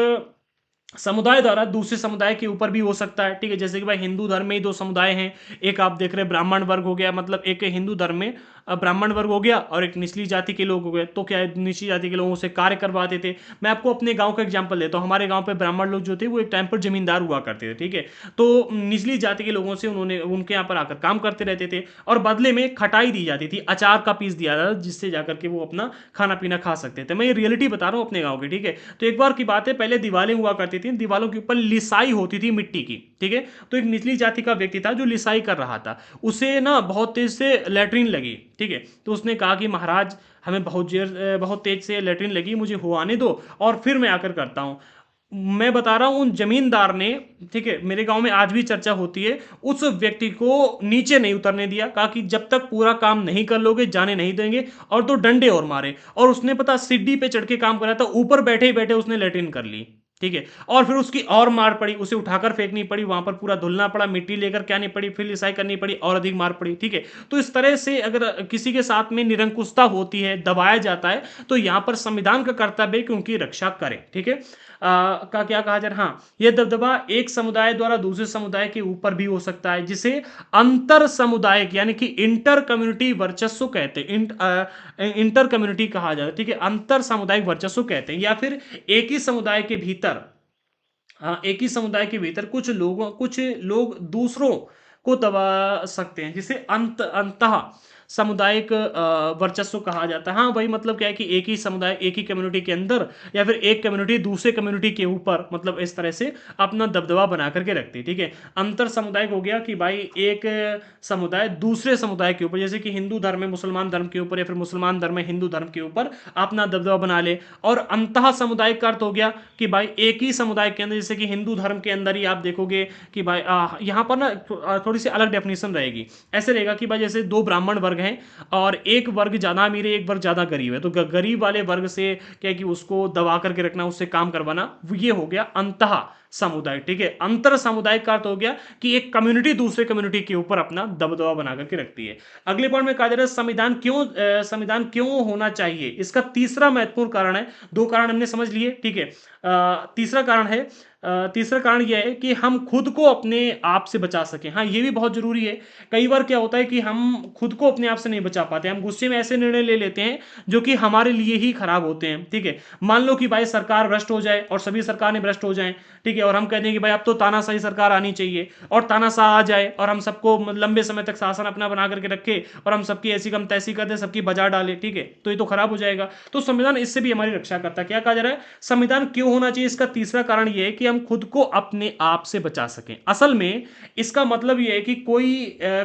समुदाय द्वारा दूसरे समुदाय के ऊपर भी हो सकता है, ठीक है? जैसे कि भाई हिंदू धर्म में ही दो समुदाय हैं, एक आप देख रहे हैं ब्राह्मण वर्ग हो गया, मतलब एक हिंदू धर्म में ब्राह्मण वर्ग हो गया और एक निचली जाति के लोग हो गए, तो क्या है, निचली जाति के लोगों से कार्य करवाते थे। मैं आपको अपने गांव का एग्जांपल देता हूँ, हमारे गांव पे ब्राह्मण लोग जो थे वो एक टाइम पर जमींदार हुआ करते थे, ठीक है? तो निचली जाति के लोगों से उन्होंने उनके यहाँ पर आकर काम करते रहते थे और बदले में खटाई दी जाती थी, अचार का पीस दिया जाता था जिससे जाकर के वो अपना खाना पीना खा सकते थे। मैं ये रियलिटी बता रहा हूँ अपने गाँव की, ठीक है? तो एक बार की बात है, पहले दीवारें हुआ करती थी, दीवारों के ऊपर लिसाई होती थी मिट्टी की, ठीक है? तो एक निचली जाति का व्यक्ति था जो लिसाई कर रहा था, उसे ना बहुत तेज से लैट्रिन लगी, ठीक है? तो उसने कहा कि महाराज हमें बहुत तेज से लैट्रिन लगी, मुझे हो आने दो और फिर मैं आकर करता हूँ। मैं बता रहा हूं उन जमींदार ने, ठीक है, मेरे गांव में आज भी चर्चा होती है, उस व्यक्ति को नीचे नहीं उतरने दिया, कहा कि जब तक पूरा काम नहीं कर लोगे जाने नहीं देंगे, और तो डंडे और मारे। और उसने पता सीढ़ी पे चढ़ के काम करा था, ऊपर बैठे ही बैठे उसने लैट्रिन कर ली, ठीक है, और फिर उसकी और मार पड़ी, उसे उठाकर फेंकनी पड़ी, वहां पर पूरा धुलना पड़ा, मिट्टी लेकर क्या नहीं पड़ी, फिर लिसाई करनी पड़ी, और अधिक मार पड़ी। ठीक है, तो इस तरह से अगर किसी के साथ में निरंकुशता होती है, दबाया जाता है, तो यहां पर संविधान का कर्तव्य है कि उनकी रक्षा करें। ठीक है, का क्या कहा जा रहा है, हाँ, यह दबदबा एक समुदाय द्वारा दूसरे समुदाय के ऊपर भी हो सकता है, जिसे अंतर सामुदायिक यानी कि इंटर कम्युनिटी वर्चस्व कहते हैं, इंटर कम्युनिटी कहा जाता है। ठीक है, अंतर सामुदायिक वर्चस्व कहते हैं, या फिर एक ही समुदाय के भीतर, हाँ, एक ही समुदाय के भीतर कुछ लोग दूसरों को दबा सकते हैं, जिसे अंतः सामुदायिक वर्चस्व कहा जाता है। हाँ भाई, मतलब क्या है कि एक ही समुदाय एक ही कम्युनिटी के अंदर, या फिर एक कम्युनिटी दूसरे कम्युनिटी के ऊपर, मतलब इस तरह से अपना दबदबा बना करके रखती है। ठीक है, अंतर सामुदायिक हो गया कि भाई एक समुदाय दूसरे समुदाय के ऊपर, जैसे कि हिंदू धर्म में मुसलमान धर्म के ऊपर, या फिर मुसलमान धर्म में हिंदू धर्म के ऊपर अपना दबदबा बना ले। और अंतः सामुदायिक का अर्थ हो गया कि भाई एक ही समुदाय के अंदर, जैसे कि हिंदू धर्म के अंदर ही आप देखोगे कि भाई यहाँ पर ना थोड़ी सी अलग डेफिनेशन रहेगी। ऐसे रहेगा कि भाई जैसे दो ब्राह्मण वर्ग हैं, और एक वर्ग ज्यादा अमीर है, एक वर्ग ज्यादा गरीब है, तो गरीब वाले वर्ग से क्या है कि उसको दबा करके रखना, उससे काम करवाना, ये हो गया अंतः सामुदायिक। ठीक है, अंतर सामुदायिक का अर्थ हो गया कि एक कम्युनिटी दूसरे कम्युनिटी के ऊपर अपना दबदबा बना करके रखती है। अगले पॉइंट में कहा जा रहा है संविधान क्यों होना चाहिए। इसका तीसरा महत्वपूर्ण कारण है, दो कारण हमने समझ लिए। ठीक है, तीसरा कारण यह है कि हम खुद को अपने आप से बचा सकें। हाँ, ये भी बहुत जरूरी है। कई बार क्या होता है कि हम खुद को अपने आप से नहीं बचा पाते, हम गुस्से में ऐसे निर्णय ले लेते हैं जो कि हमारे लिए ही खराब होते हैं। ठीक है, मान लो कि भाई सरकार भ्रष्ट हो जाए, और सभी सरकार ने भ्रष्ट हो जाए, ठीक है, और हम कहते हैं कि भाई अब तो तानाशाही सरकार आनी चाहिए, और तानाशाह आ जाए और हम सबको लंबे समय तक शासन अपना बना करके रखे, और हम सबकी ऐसी कम तैसी कर दे, सबकी बाजार डाले। ठीक है, तो ये तो खराब हो जाएगा। तो संविधान इससे भी हमारी रक्षा करता है। क्या कहा जा रहा है, संविधान क्यों होना चाहिए। इसका तीसरा कारण यह है कि हम खुद को अपने आप से बचा सकें। असल में इसका मतलब यह है कि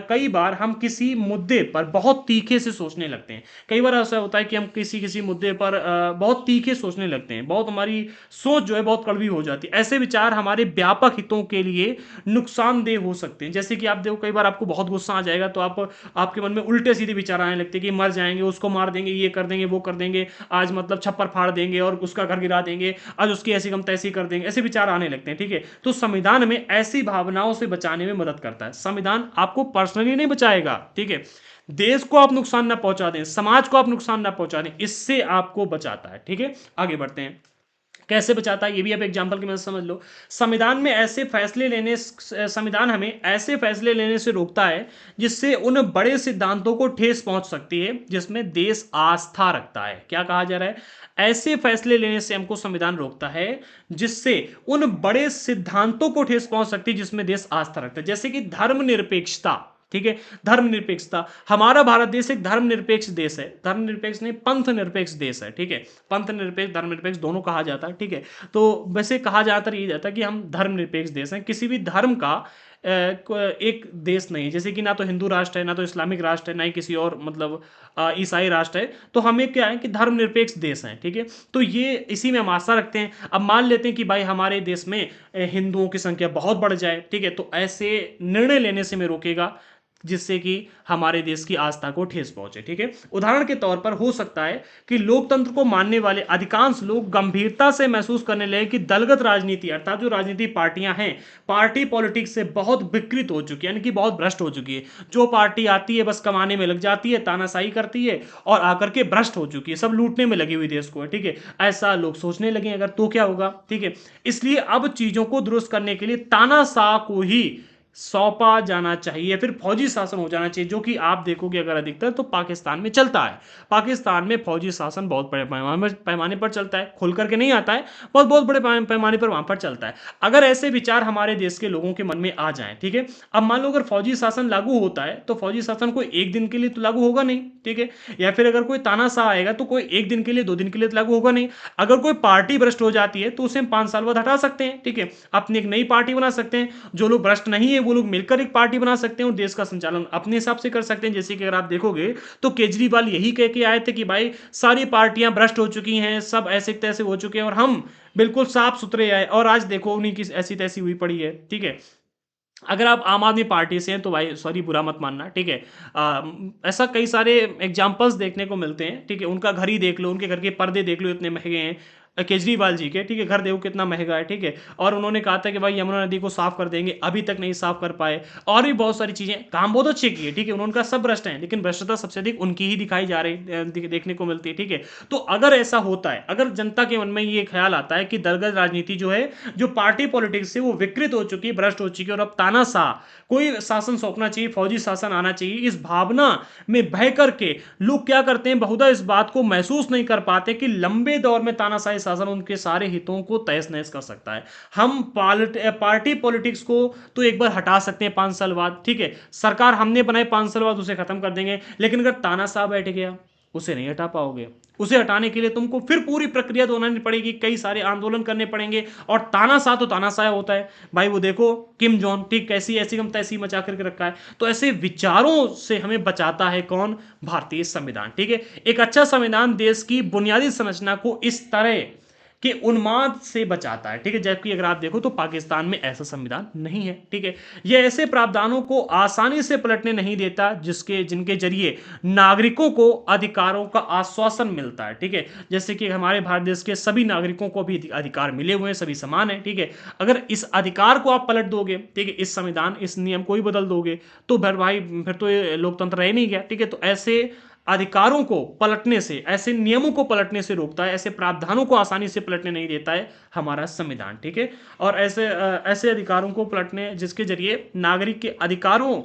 कई बार हम किसी मुद्दे पर बहुत तीखे से सोचने लगते हैं। कई बार ऐसा होता है कि हम किसी किसी मुद्दे पर बहुत तीखे सोचने लगते हैं, बहुत हमारी सोच जो है बहुत कड़वी हो जाती है। ऐसे विचार हमारे व्यापक हितों के लिए नुकसानदेह हो सकते हैं। जैसे कि आप देखो, कई बार आपको बहुत गुस्सा आ जाएगा, तो आपके मन में उल्टे सीधे विचार आने लगते हैं कि मर जाएंगे, उसको मार देंगे, ये कर देंगे, वो कर देंगे, आज मतलब छप्पर फाड़ देंगे और उसका घर गिरा देंगे, आज उसकी ऐसी कम तैसी कर देंगे, ऐसे विचार आने लगते हैं। ठीक है, तो संविधान में ऐसी भावनाओं से बचाने में मदद करता है। संविधान आपको पर्सनली नहीं बचाएगा। ठीक है, देश को आप नुकसान ना पहुंचा दें, समाज को आप नुकसान ना पहुंचा दें, इससे आपको बचाता है। ठीक है, आगे बढ़ते हैं। कैसे बचाता है, ये भी आप एग्जांपल की मदद से समझ लो। संविधान हमें ऐसे फैसले लेने से रोकता है जिससे उन बड़े सिद्धांतों को ठेस पहुंच सकती है जिसमें देश आस्था रखता है। क्या कहा जा रहा है, ऐसे फैसले लेने से हमको संविधान रोकता है जिससे उन बड़े सिद्धांतों को ठेस पहुंच सकती है जिसमें देश आस्था रखता है। जैसे कि धर्मनिरपेक्षता। ठीक है, धर्मनिरपेक्षता, हमारा भारत देश एक धर्मनिरपेक्ष देश है, धर्मनिरपेक्ष नहीं, पंथ निरपेक्ष देश है। ठीक है, पंथ निरपेक्ष धर्मनिरपेक्ष दोनों कहा जाता है। ठीक है, तो वैसे कहा जाता ये जाता है कि हम धर्मनिरपेक्ष देश हैं, किसी भी धर्म का एक देश नहीं है। जैसे कि ना तो हिंदू राष्ट्र है, ना तो इस्लामिक राष्ट्र है, ना ही किसी और मतलब ईसाई राष्ट्र है। तो हमें क्या है कि धर्मनिरपेक्ष देश है। ठीक है, तो ये इसी में हम आशा रखते हैं। अब मान लेते हैं कि भाई हमारे देश में हिंदुओं की संख्या बहुत बढ़ जाए, ठीक है, तो ऐसे निर्णय लेने से हमें रोकेगा जिससे कि हमारे देश की आस्था को ठेस पहुंचे। ठीक है, उदाहरण के तौर पर हो सकता है कि लोकतंत्र को मानने वाले अधिकांश लोग गंभीरता से महसूस करने लगे कि दलगत राजनीति, अर्थात जो राजनीतिक पार्टियां हैं, पार्टी पॉलिटिक्स से बहुत विकृत हो चुकी है, यानी कि बहुत भ्रष्ट हो चुकी है। जो पार्टी आती है बस कमाने में लग जाती है, तानाशाही करती है, और आकर के भ्रष्ट हो चुकी है, सब लूटने में लगी हुई देश को है। ठीक है, ऐसा लोग सोचने लगे अगर, तो क्या होगा। ठीक है, इसलिए अब चीजों को दुरुस्त करने के लिए तानाशाह को ही सौंपा जाना चाहिए, फिर फौजी शासन हो जाना चाहिए, जो कि आप देखोगे अगर अधिकतर तो पाकिस्तान में चलता है। पाकिस्तान में फौजी शासन बहुत बड़े पैमाने पर चलता है, खुल करके नहीं आता है, बहुत बहुत बड़े पैमाने पर वहां पर चलता है। अगर ऐसे विचार हमारे देश के लोगों के मन में आ जाए, ठीक है, अब मान लो अगर फौजी शासन लागू होता है, तो फौजी शासन कोई एक दिन के लिए तो लागू होगा नहीं। ठीक है, या फिर अगर कोई तानाशाह आएगा तो कोई एक दिन के लिए, 2 दिन के लिए तो लागू होगा नहीं। अगर कोई पार्टी भ्रष्ट हो जाती है तो उसे हम 5 साल बाद हटा सकते हैं। ठीक है, अपनी एक नई पार्टी बना सकते हैं, जो लोग भ्रष्ट नहीं है वो लोग मिलकर एक पार्टी बना सकते हैं और देश का संचालन अपने हिसाब से कर सकते हैं। जैसे कि अगर आप देखोगे तो केजरीवाल यही कह के आए थे कि भाई सारी पार्टियां भ्रष्ट हो चुकी हैं, सब ऐसे तैसे हो चुके हैं और हम बिल्कुल साफ सुथरे आए, और आज देखो उन्हीं की ऐसी तैसी हुई पड़ी है। ठीक है, अगर आप आम आदमी पार्टी से हैं तो भाई सॉरी, बुरा मत मानना। ठीक है, ऐसा कई सारे एग्जांपल्स देखने को मिलते हैं। ठीक है, उनका घर ही देख लो, उनके घर के पर्दे देख लो, इतने महंगे हैं, केजरीवाल जी के, ठीक है, घर देखो कितना महंगा है, ठीक है, और उन्होंने कहा था कि भाई यमुना नदी को साफ कर देंगे, अभी तक नहीं साफ कर पाए, और भी बहुत सारी चीजें, काम बहुत अच्छे किए, ठीक है, उन्होंने कहा सब भ्रष्ट हैं, लेकिन भ्रष्टता सबसे अधिक उनकी ही दिखाई जा रही देखने को मिलती है, ठीक है। तो अगर ऐसा होता है, अगर जनता के मन में ये ख्याल आता है कि दलगत राजनीति जो है, जो पार्टी पॉलिटिक्स से वो विकृत हो चुकी है, भ्रष्ट हो चुकी है, और अब तानाशाह कोई शासन सौंपना चाहिए, फौजी शासन आना चाहिए, इस भावना में बह करके लोग क्या करते हैं, बहुधा इस बात को महसूस नहीं कर पाते कि लंबे दौर में तानाशाही शासन उनके सारे हितों को तहस नहस कर सकता है। हम पार्टी पॉलिटिक्स को तो एक बार हटा सकते हैं 5 साल बाद, ठीक है, सरकार हमने बनाई 5 साल बाद उसे खत्म कर देंगे, लेकिन अगर तानाशाह बैठ गया उसे नहीं हटा पाओगे। उसे हटाने के लिए तुमको फिर पूरी प्रक्रिया दोहरानी पड़ेगी, कई सारे आंदोलन करने पड़ेंगे, और तानाशाह तो तानाशाह होता है भाई, वो देखो किम जोन, ठीक, कैसी ऐसी हम तैसी मचा करके रखा है। तो ऐसे विचारों से हमें बचाता है कौन? भारतीय संविधान, ठीक है। एक अच्छा संविधान देश की बुनियादी संरचना को इस तरह कि उन्माद से बचाता है, ठीक है, जबकि अगर आप देखो तो पाकिस्तान में ऐसा संविधान नहीं है, ठीक है। यह ऐसे प्रावधानों को आसानी से पलटने नहीं देता जिनके जरिए नागरिकों को अधिकारों का आश्वासन मिलता है, ठीक है। जैसे कि हमारे भारत देश के सभी नागरिकों को भी अधिकार मिले हुए हैं, सभी समान है, ठीक है। अगर इस अधिकार को आप पलट दोगे, ठीक है, इस संविधान इस नियम को ही बदल दोगे, तो फिर तो ये लोकतंत्र रह नहीं गया, ठीक है। तो ऐसे अधिकारों को पलटने से, ऐसे नियमों को पलटने से रोकता है, ऐसे प्रावधानों को आसानी से पलटने नहीं देता है हमारा संविधान, ठीक है। और ऐसे अधिकारों को पलटने जिसके जरिए नागरिक के अधिकारों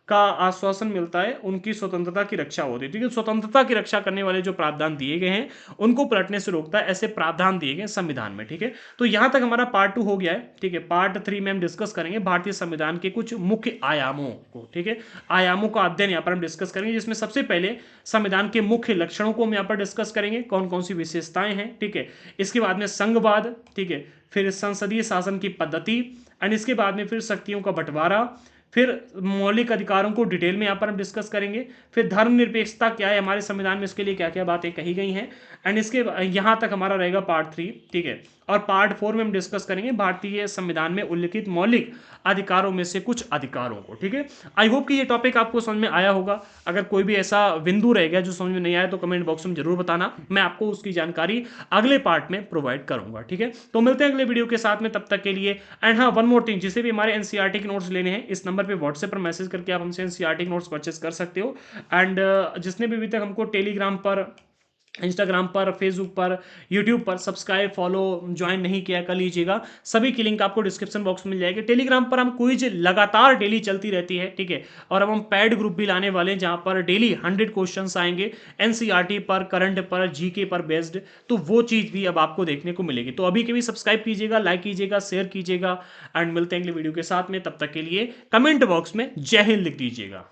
का आश्वासन मिलता है, उनकी स्वतंत्रता की रक्षा होती है, ठीक है। स्वतंत्रता की रक्षा करने वाले जो प्रावधान दिए गए हैं उनको पलटने से रोकता है, ऐसे प्रावधान दिए गए संविधान में, ठीक है। तो यहां तक हमारा पार्ट 2 हो गया है, ठीक है। पार्ट 3 में हम डिस्कस करेंगे भारतीय संविधान के कुछ मुख्य आयामों को, ठीक है। आयामों का अध्ययन यहाँ पर हम डिस्कस करेंगे, जिसमें सबसे पहले संविधान के मुख्य लक्षणों को हम यहाँ पर डिस्कस करेंगे, कौन कौन सी विशेषताएं हैं, ठीक है। इसके बाद में संघवाद, ठीक है, फिर संसदीय शासन की पद्धति, एंड इसके बाद में फिर शक्तियों का बंटवारा, फिर मौलिक अधिकारों को डिटेल में यहाँ पर हम डिस्कस करेंगे, फिर धर्मनिरपेक्षता क्या है हमारे संविधान में, इसके लिए क्या क्या बातें कही गई हैं, एंड इसके यहाँ तक हमारा रहेगा पार्ट 3, ठीक है। और पार्ट 4 में हम डिस्कस करेंगे भारतीय संविधान में उल्लिखित मौलिक अधिकारों में से कुछ अधिकारों को, ठीक है। आई होप कि ये टॉपिक आपको समझ में आया होगा। अगर कोई भी ऐसा बिंदु रह गया जो समझ में नहीं आया तो कमेंट बॉक्स में जरूर बताना, मैं आपको उसकी जानकारी अगले पार्ट में प्रोवाइड करूंगा, ठीक है। तो मिलते हैं अगले वीडियो के साथ में, तब तक के लिए। एंड हाँ, वन मोर थिंग, जिसे भी हमारे एनसीईआरटी के नोट्स लेने हैं, इस नंबर पे व्हाट्सएप पर मैसेज करके आप हमसे एनसीईआरटी के नोट्स परचेस कर सकते हो। एंड जिसने भी अभी तक हमको टेलीग्राम पर, इंस्टाग्राम पर, फेसबुक पर, यूट्यूब पर सब्सक्राइब, फॉलो, ज्वाइन नहीं किया, कर लीजिएगा। सभी की लिंक आपको डिस्क्रिप्शन बॉक्स में मिल जाएगी। टेलीग्राम पर हम क्विज लगातार डेली चलती रहती है, ठीक है। और अब हम पैड ग्रुप भी लाने वाले हैं, जहां पर डेली 100 क्वेश्चंस आएंगे एनसीईआरटी पर, करंट पर, जीके पर बेस्ड, तो वो चीज भी अब आपको देखने को मिलेगी। तो अभी के भी सब्सक्राइब कीजिएगा, लाइक कीजिएगा, शेयर कीजिएगा, एंड मिलते हैं अगले वीडियो के साथ में। तब तक के लिए कमेंट बॉक्स में जय हिंद लिख दीजिएगा।